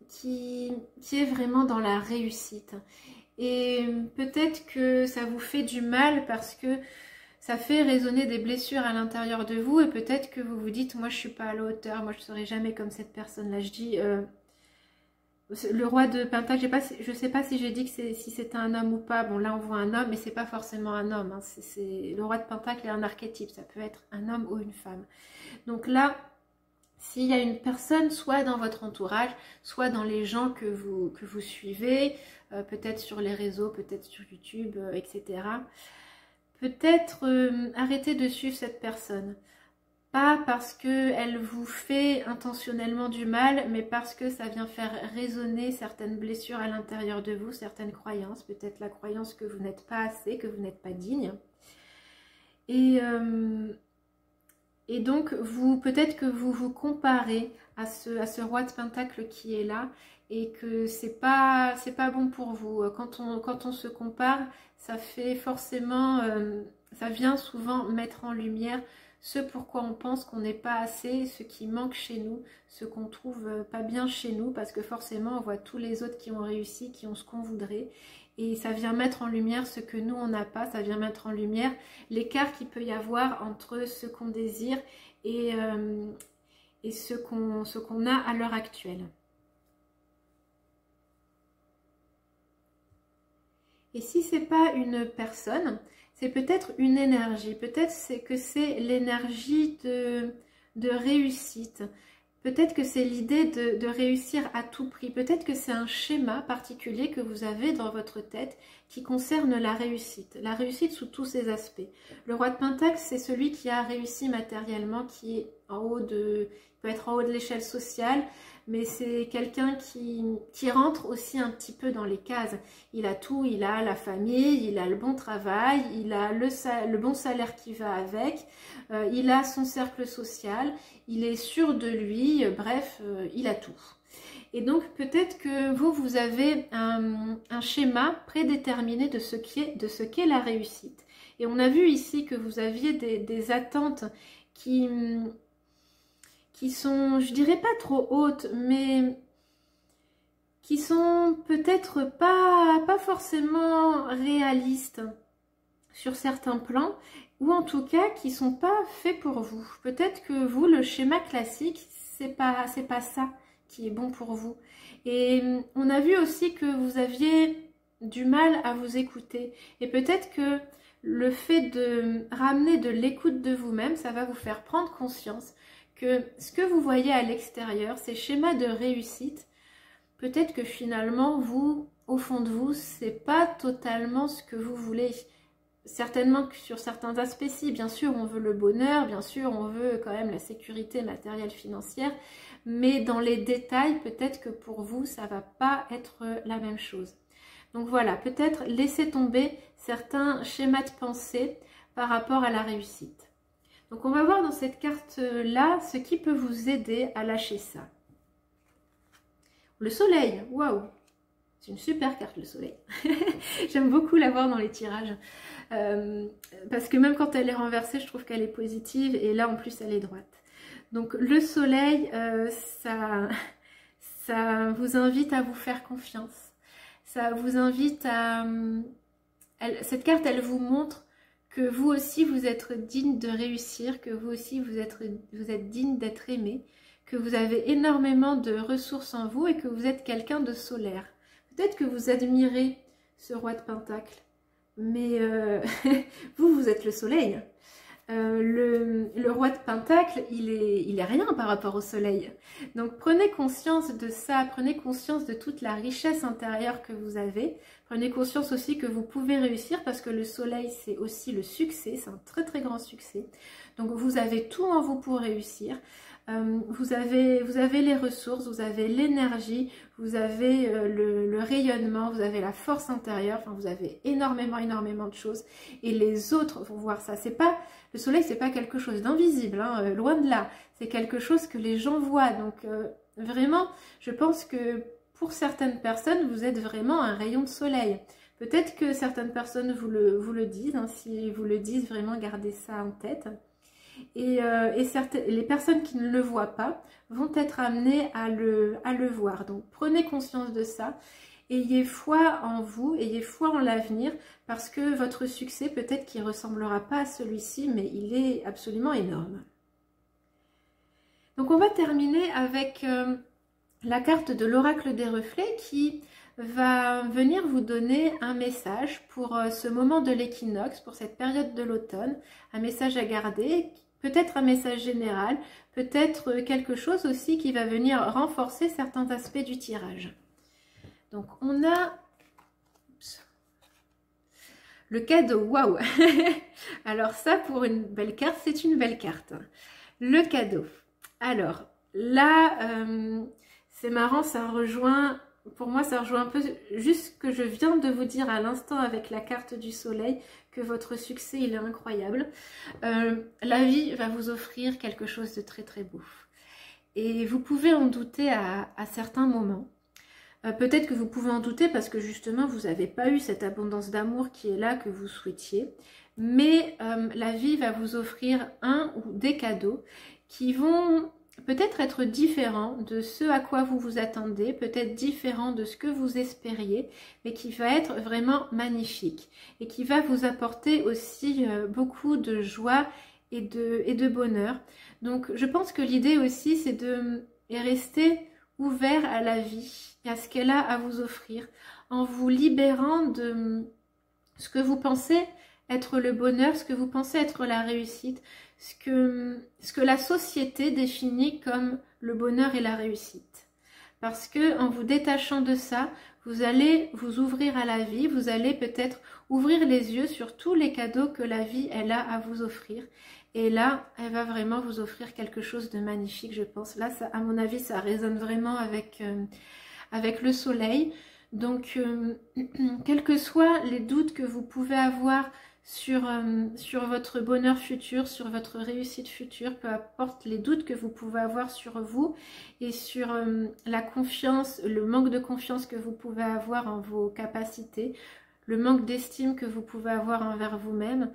qui est vraiment dans la réussite. Et peut-être que ça vous fait du mal parce que ça fait résonner des blessures à l'intérieur de vous et peut-être que vous vous dites, moi je suis pas à la hauteur, moi je serai jamais comme cette personne-là. Je dis, le roi de Pentacle, je sais pas si j'ai dit que si c'était un homme ou pas. Bon là on voit un homme, mais c'est pas forcément un homme. Hein. Le roi de Pentacle est un archétype, ça peut être un homme ou une femme. Donc là, s'il y a une personne, soit dans votre entourage, soit dans les gens que vous suivez, peut-être sur les réseaux, peut-être sur YouTube, etc. Peut-être arrêtez de suivre cette personne. Pas parce qu'elle vous fait intentionnellement du mal, mais parce que ça vient faire résonner certaines blessures à l'intérieur de vous, certaines croyances. Peut-être la croyance que vous n'êtes pas assez, que vous n'êtes pas digne. Et donc, peut-être que vous vous comparez à ce roi de Pentacle qui est là, et que c'est pas bon pour vous. Quand on se compare, ça fait forcément, ça vient souvent mettre en lumière ce pourquoi on pense qu'on n'est pas assez, ce qui manque chez nous, ce qu'on trouve pas bien chez nous, parce que forcément on voit tous les autres qui ont réussi, qui ont ce qu'on voudrait, et ça vient mettre en lumière ce que nous on n'a pas, ça vient mettre en lumière l'écart qu'il peut y avoir entre ce qu'on désire et ce qu'on a à l'heure actuelle. Et si c'est pas une personne, c'est peut-être une énergie, peut-être que c'est l'énergie de réussite, peut-être que c'est l'idée de réussir à tout prix, peut-être que c'est un schéma particulier que vous avez dans votre tête qui concerne la réussite sous tous ses aspects. Le roi de Pentacle, c'est celui qui a réussi matériellement, qui est en haut peut être en haut de l'échelle sociale, mais c'est quelqu'un qui rentre aussi un petit peu dans les cases. Il a tout, il a la famille, il a le bon travail, il a le bon salaire qui va avec, il a son cercle social, il est sûr de lui, bref, il a tout. Et donc peut-être que vous avez un schéma prédéterminé de ce qu'est la réussite. Et on a vu ici que vous aviez des attentes qui sont, je dirais pas trop hautes, mais qui sont peut-être pas forcément réalistes sur certains plans, ou en tout cas qui sont pas faits pour vous. Peut-être que vous, le schéma classique, c'est pas ça qui est bon pour vous. Et on a vu aussi que vous aviez du mal à vous écouter. Et peut-être que le fait de ramener de l'écoute de vous-même, ça va vous faire prendre conscience que ce que vous voyez à l'extérieur, ces schémas de réussite, peut-être que finalement, vous, au fond de vous, c'est pas totalement ce que vous voulez. Certainement que sur certains aspects, si, bien sûr, on veut le bonheur, bien sûr, on veut quand même la sécurité matérielle financière, mais dans les détails, peut-être que pour vous, ça va pas être la même chose. Donc voilà, peut-être laisser tomber certains schémas de pensée par rapport à la réussite. Donc on va voir dans cette carte-là ce qui peut vous aider à lâcher ça. Le soleil, waouh! C'est une super carte, le soleil. J'aime beaucoup l'avoir dans les tirages. Parce que même quand elle est renversée, je trouve qu'elle est positive. Et là, en plus, elle est droite. Donc le soleil, ça vous invite à vous faire confiance. Ça vous invite à... cette carte, elle vous montre que vous aussi, vous êtes digne de réussir, que vous aussi, vous êtes digne d'être aimé, que vous avez énormément de ressources en vous et que vous êtes quelqu'un de solaire. Peut-être que vous admirez ce roi de Pentacle, mais vous êtes le soleil. Le roi de Pentacle, il est rien par rapport au soleil. Donc prenez conscience de ça, prenez conscience de toute la richesse intérieure que vous avez. Prenez conscience aussi que vous pouvez réussir parce que le soleil, c'est aussi le succès, c'est un très très grand succès. Donc vous avez tout en vous pour réussir. Vous avez les ressources, vous avez l'énergie, vous avez le rayonnement, vous avez la force intérieure, enfin vous avez énormément de choses et les autres vont voir ça. C'est pas, le soleil, c'est pas quelque chose d'invisible, hein, loin de là, c'est quelque chose que les gens voient. Donc vraiment, je pense que pour certaines personnes, vous êtes vraiment un rayon de soleil. Peut-être que certaines personnes vous le disent, hein, si vous le disent, vraiment gardez ça en tête. Et les personnes qui ne le voient pas vont être amenées à le voir. Donc prenez conscience de ça, ayez foi en vous, ayez foi en l'avenir, parce que votre succès, peut-être qu'il ne ressemblera pas à celui-ci, mais il est absolument énorme. Donc on va terminer avec la carte de l'oracle des reflets qui va venir vous donner un message pour ce moment de l'équinoxe, pour cette période de l'automne, un message à garder, peut-être un message général, peut-être quelque chose aussi qui va venir renforcer certains aspects du tirage. Donc on a le cadeau, waouh. Alors ça, pour une belle carte, c'est une belle carte. Le cadeau. Alors là, c'est marrant, ça rejoint... Pour moi, ça rejoint un peu juste ce que je viens de vous dire à l'instant avec la carte du soleil, que votre succès, il est incroyable. La vie va vous offrir quelque chose de très très beau. Et vous pouvez en douter à certains moments. Peut-être que vous pouvez en douter parce que justement vous n'avez pas eu cette abondance d'amour qui est là que vous souhaitiez. Mais la vie va vous offrir un ou des cadeaux qui vont peut-être être différents de ce à quoi vous vous attendez, peut-être différents de ce que vous espériez, mais qui va être vraiment magnifique et qui va vous apporter aussi beaucoup de joie et de bonheur. Donc je pense que l'idée aussi c'est de rester ouvert à la vie et à ce qu'elle a à vous offrir, en vous libérant de ce que vous pensez être le bonheur, ce que vous pensez être la réussite, ce que la société définit comme le bonheur et la réussite. Parce que en vous détachant de ça, vous allez vous ouvrir à la vie, vous allez peut-être ouvrir les yeux sur tous les cadeaux que la vie elle a à vous offrir. Et là, elle va vraiment vous offrir quelque chose de magnifique, je pense. Là, ça, à mon avis, ça résonne vraiment avec le soleil. Donc, quels que soient les doutes que vous pouvez avoir sur votre bonheur futur, sur votre réussite future, peu importe les doutes que vous pouvez avoir sur vous et sur la confiance, le manque de confiance que vous pouvez avoir en vos capacités, le manque d'estime que vous pouvez avoir envers vous-même,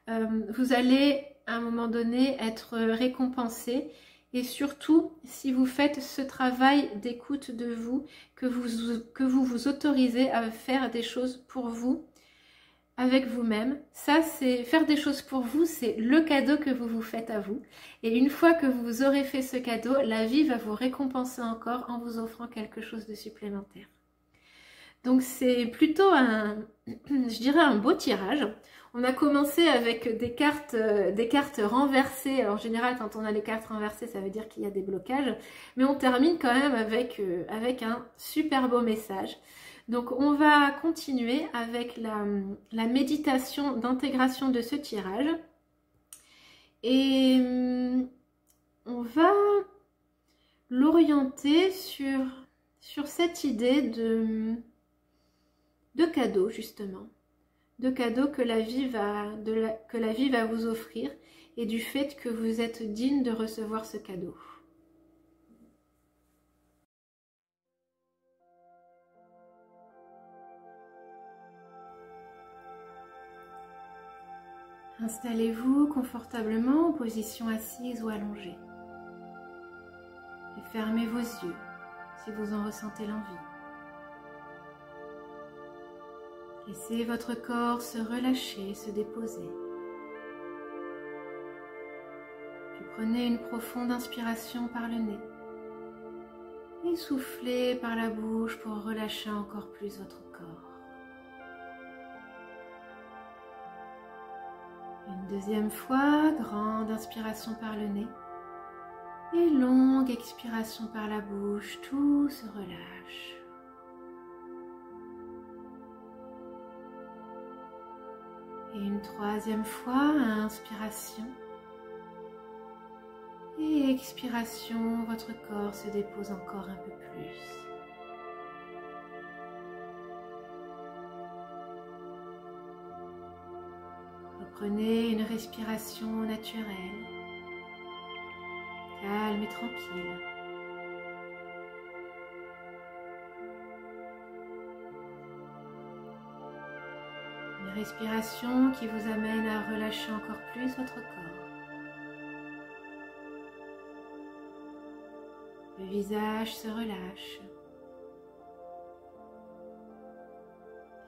vous allez à un moment donné être récompensé. Et surtout, si vous faites ce travail d'écoute de vous, que vous vous autorisez à faire des choses pour vous, avec vous-même, ça c'est faire des choses pour vous, c'est le cadeau que vous vous faites à vous. Et une fois que vous aurez fait ce cadeau, la vie va vous récompenser encore en vous offrant quelque chose de supplémentaire. Donc c'est plutôt je dirais un beau tirage. On a commencé avec des cartes renversées. Alors, en général, quand on a les cartes renversées, ça veut dire qu'il y a des blocages. Mais on termine quand même avec un super beau message. Donc on va continuer avec la méditation d'intégration de ce tirage. Et on va l'orienter sur cette idée de cadeau, justement. De cadeaux que la vie va vous offrir et du fait que vous êtes digne de recevoir ce cadeau. Installez-vous confortablement en position assise ou allongée et fermez vos yeux si vous en ressentez l'envie. Laissez votre corps se relâcher, se déposer. Puis prenez une profonde inspiration par le nez et soufflez par la bouche pour relâcher encore plus votre corps. Une deuxième fois, grande inspiration par le nez et longue expiration par la bouche, tout se relâche. Et une troisième fois, inspiration et expiration, votre corps se dépose encore un peu plus. Reprenez une respiration naturelle, calme et tranquille. Une respiration qui vous amène à relâcher encore plus votre corps. Le visage se relâche.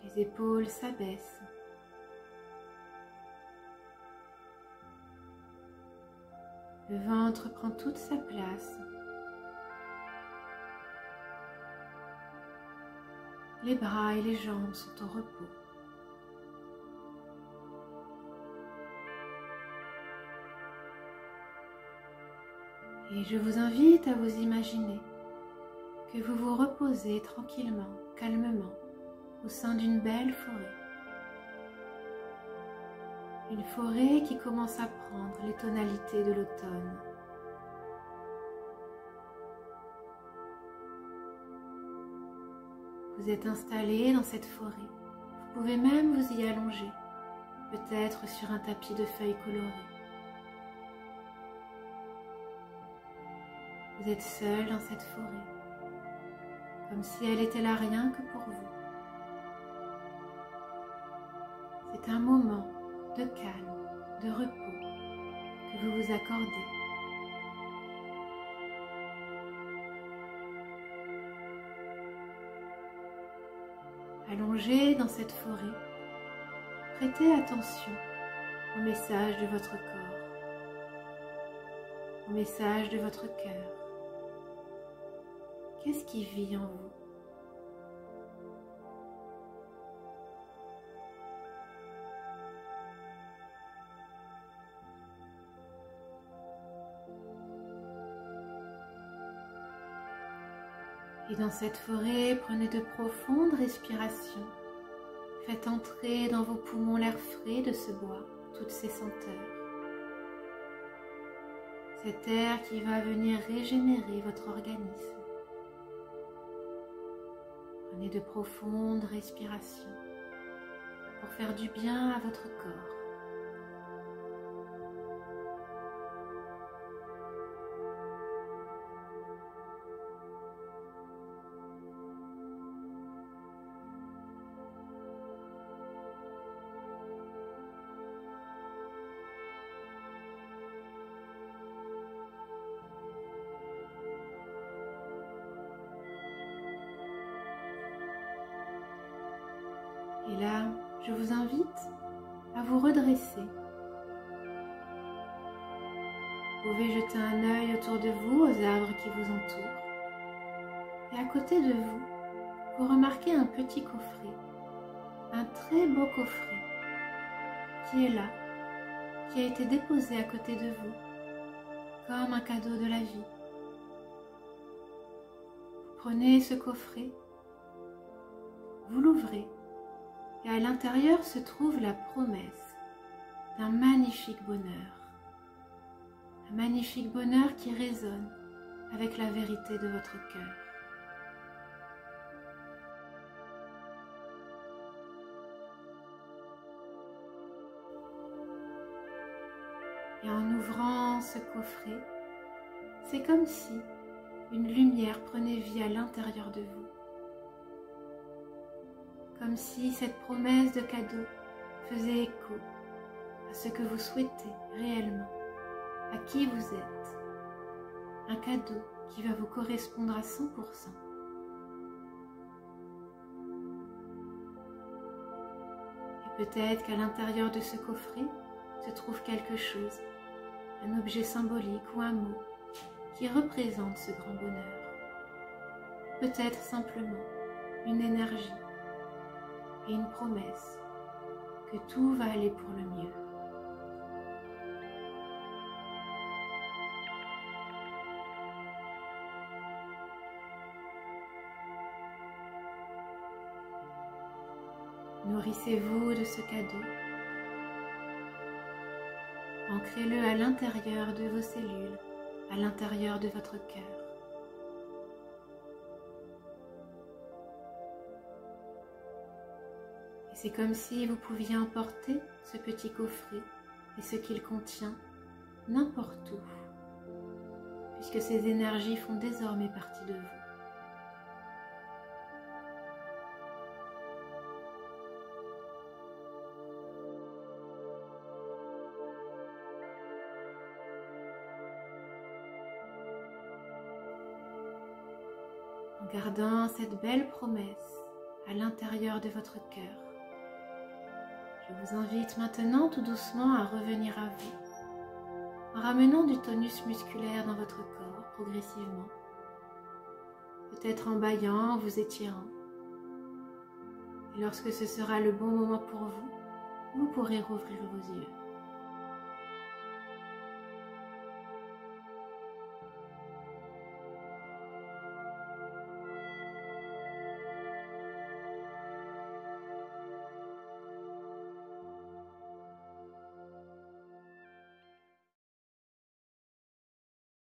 Les épaules s'abaissent. Le ventre prend toute sa place. Les bras et les jambes sont au repos. Et je vous invite à vous imaginer que vous vous reposez tranquillement, calmement, au sein d'une belle forêt. Une forêt qui commence à prendre les tonalités de l'automne. Vous êtes installé dans cette forêt. Vous pouvez même vous y allonger, peut-être sur un tapis de feuilles colorées. Vous êtes seul dans cette forêt, comme si elle était là rien que pour vous. C'est un moment de calme, de repos que vous vous accordez. Allongé dans cette forêt, prêtez attention au message de votre corps, au message de votre cœur. Qu'est-ce qui vit en vous? Et dans cette forêt, prenez de profondes respirations. Faites entrer dans vos poumons l'air frais de ce bois, toutes ces senteurs. Cet air qui va venir régénérer votre organisme. Prenez de profondes respirations pour faire du bien à votre corps. Et là, je vous invite à vous redresser. Vous pouvez jeter un œil autour de vous aux arbres qui vous entourent. Et à côté de vous, vous remarquez un petit coffret, un très beau coffret qui est là, qui a été déposé à côté de vous, comme un cadeau de la vie. Vous prenez ce coffret, vous l'ouvrez, et à l'intérieur se trouve la promesse d'un magnifique bonheur. Un magnifique bonheur qui résonne avec la vérité de votre cœur. Et en ouvrant ce coffret, c'est comme si une lumière prenait vie à l'intérieur de vous. Comme si cette promesse de cadeau faisait écho à ce que vous souhaitez réellement, à qui vous êtes. Un cadeau qui va vous correspondre à 100%. Et peut-être qu'à l'intérieur de ce coffret se trouve quelque chose, un objet symbolique ou un mot qui représente ce grand bonheur. Peut-être simplement une énergie et une promesse que tout va aller pour le mieux. Nourrissez-vous de ce cadeau. Ancrez-le à l'intérieur de vos cellules, à l'intérieur de votre cœur. Et c'est comme si vous pouviez emporter ce petit coffret et ce qu'il contient n'importe où, puisque ces énergies font désormais partie de vous. En gardant cette belle promesse à l'intérieur de votre cœur, je vous invite maintenant tout doucement à revenir à vous, en ramenant du tonus musculaire dans votre corps progressivement, peut-être en bâillant, en vous étirant. Et lorsque ce sera le bon moment pour vous, vous pourrez rouvrir vos yeux.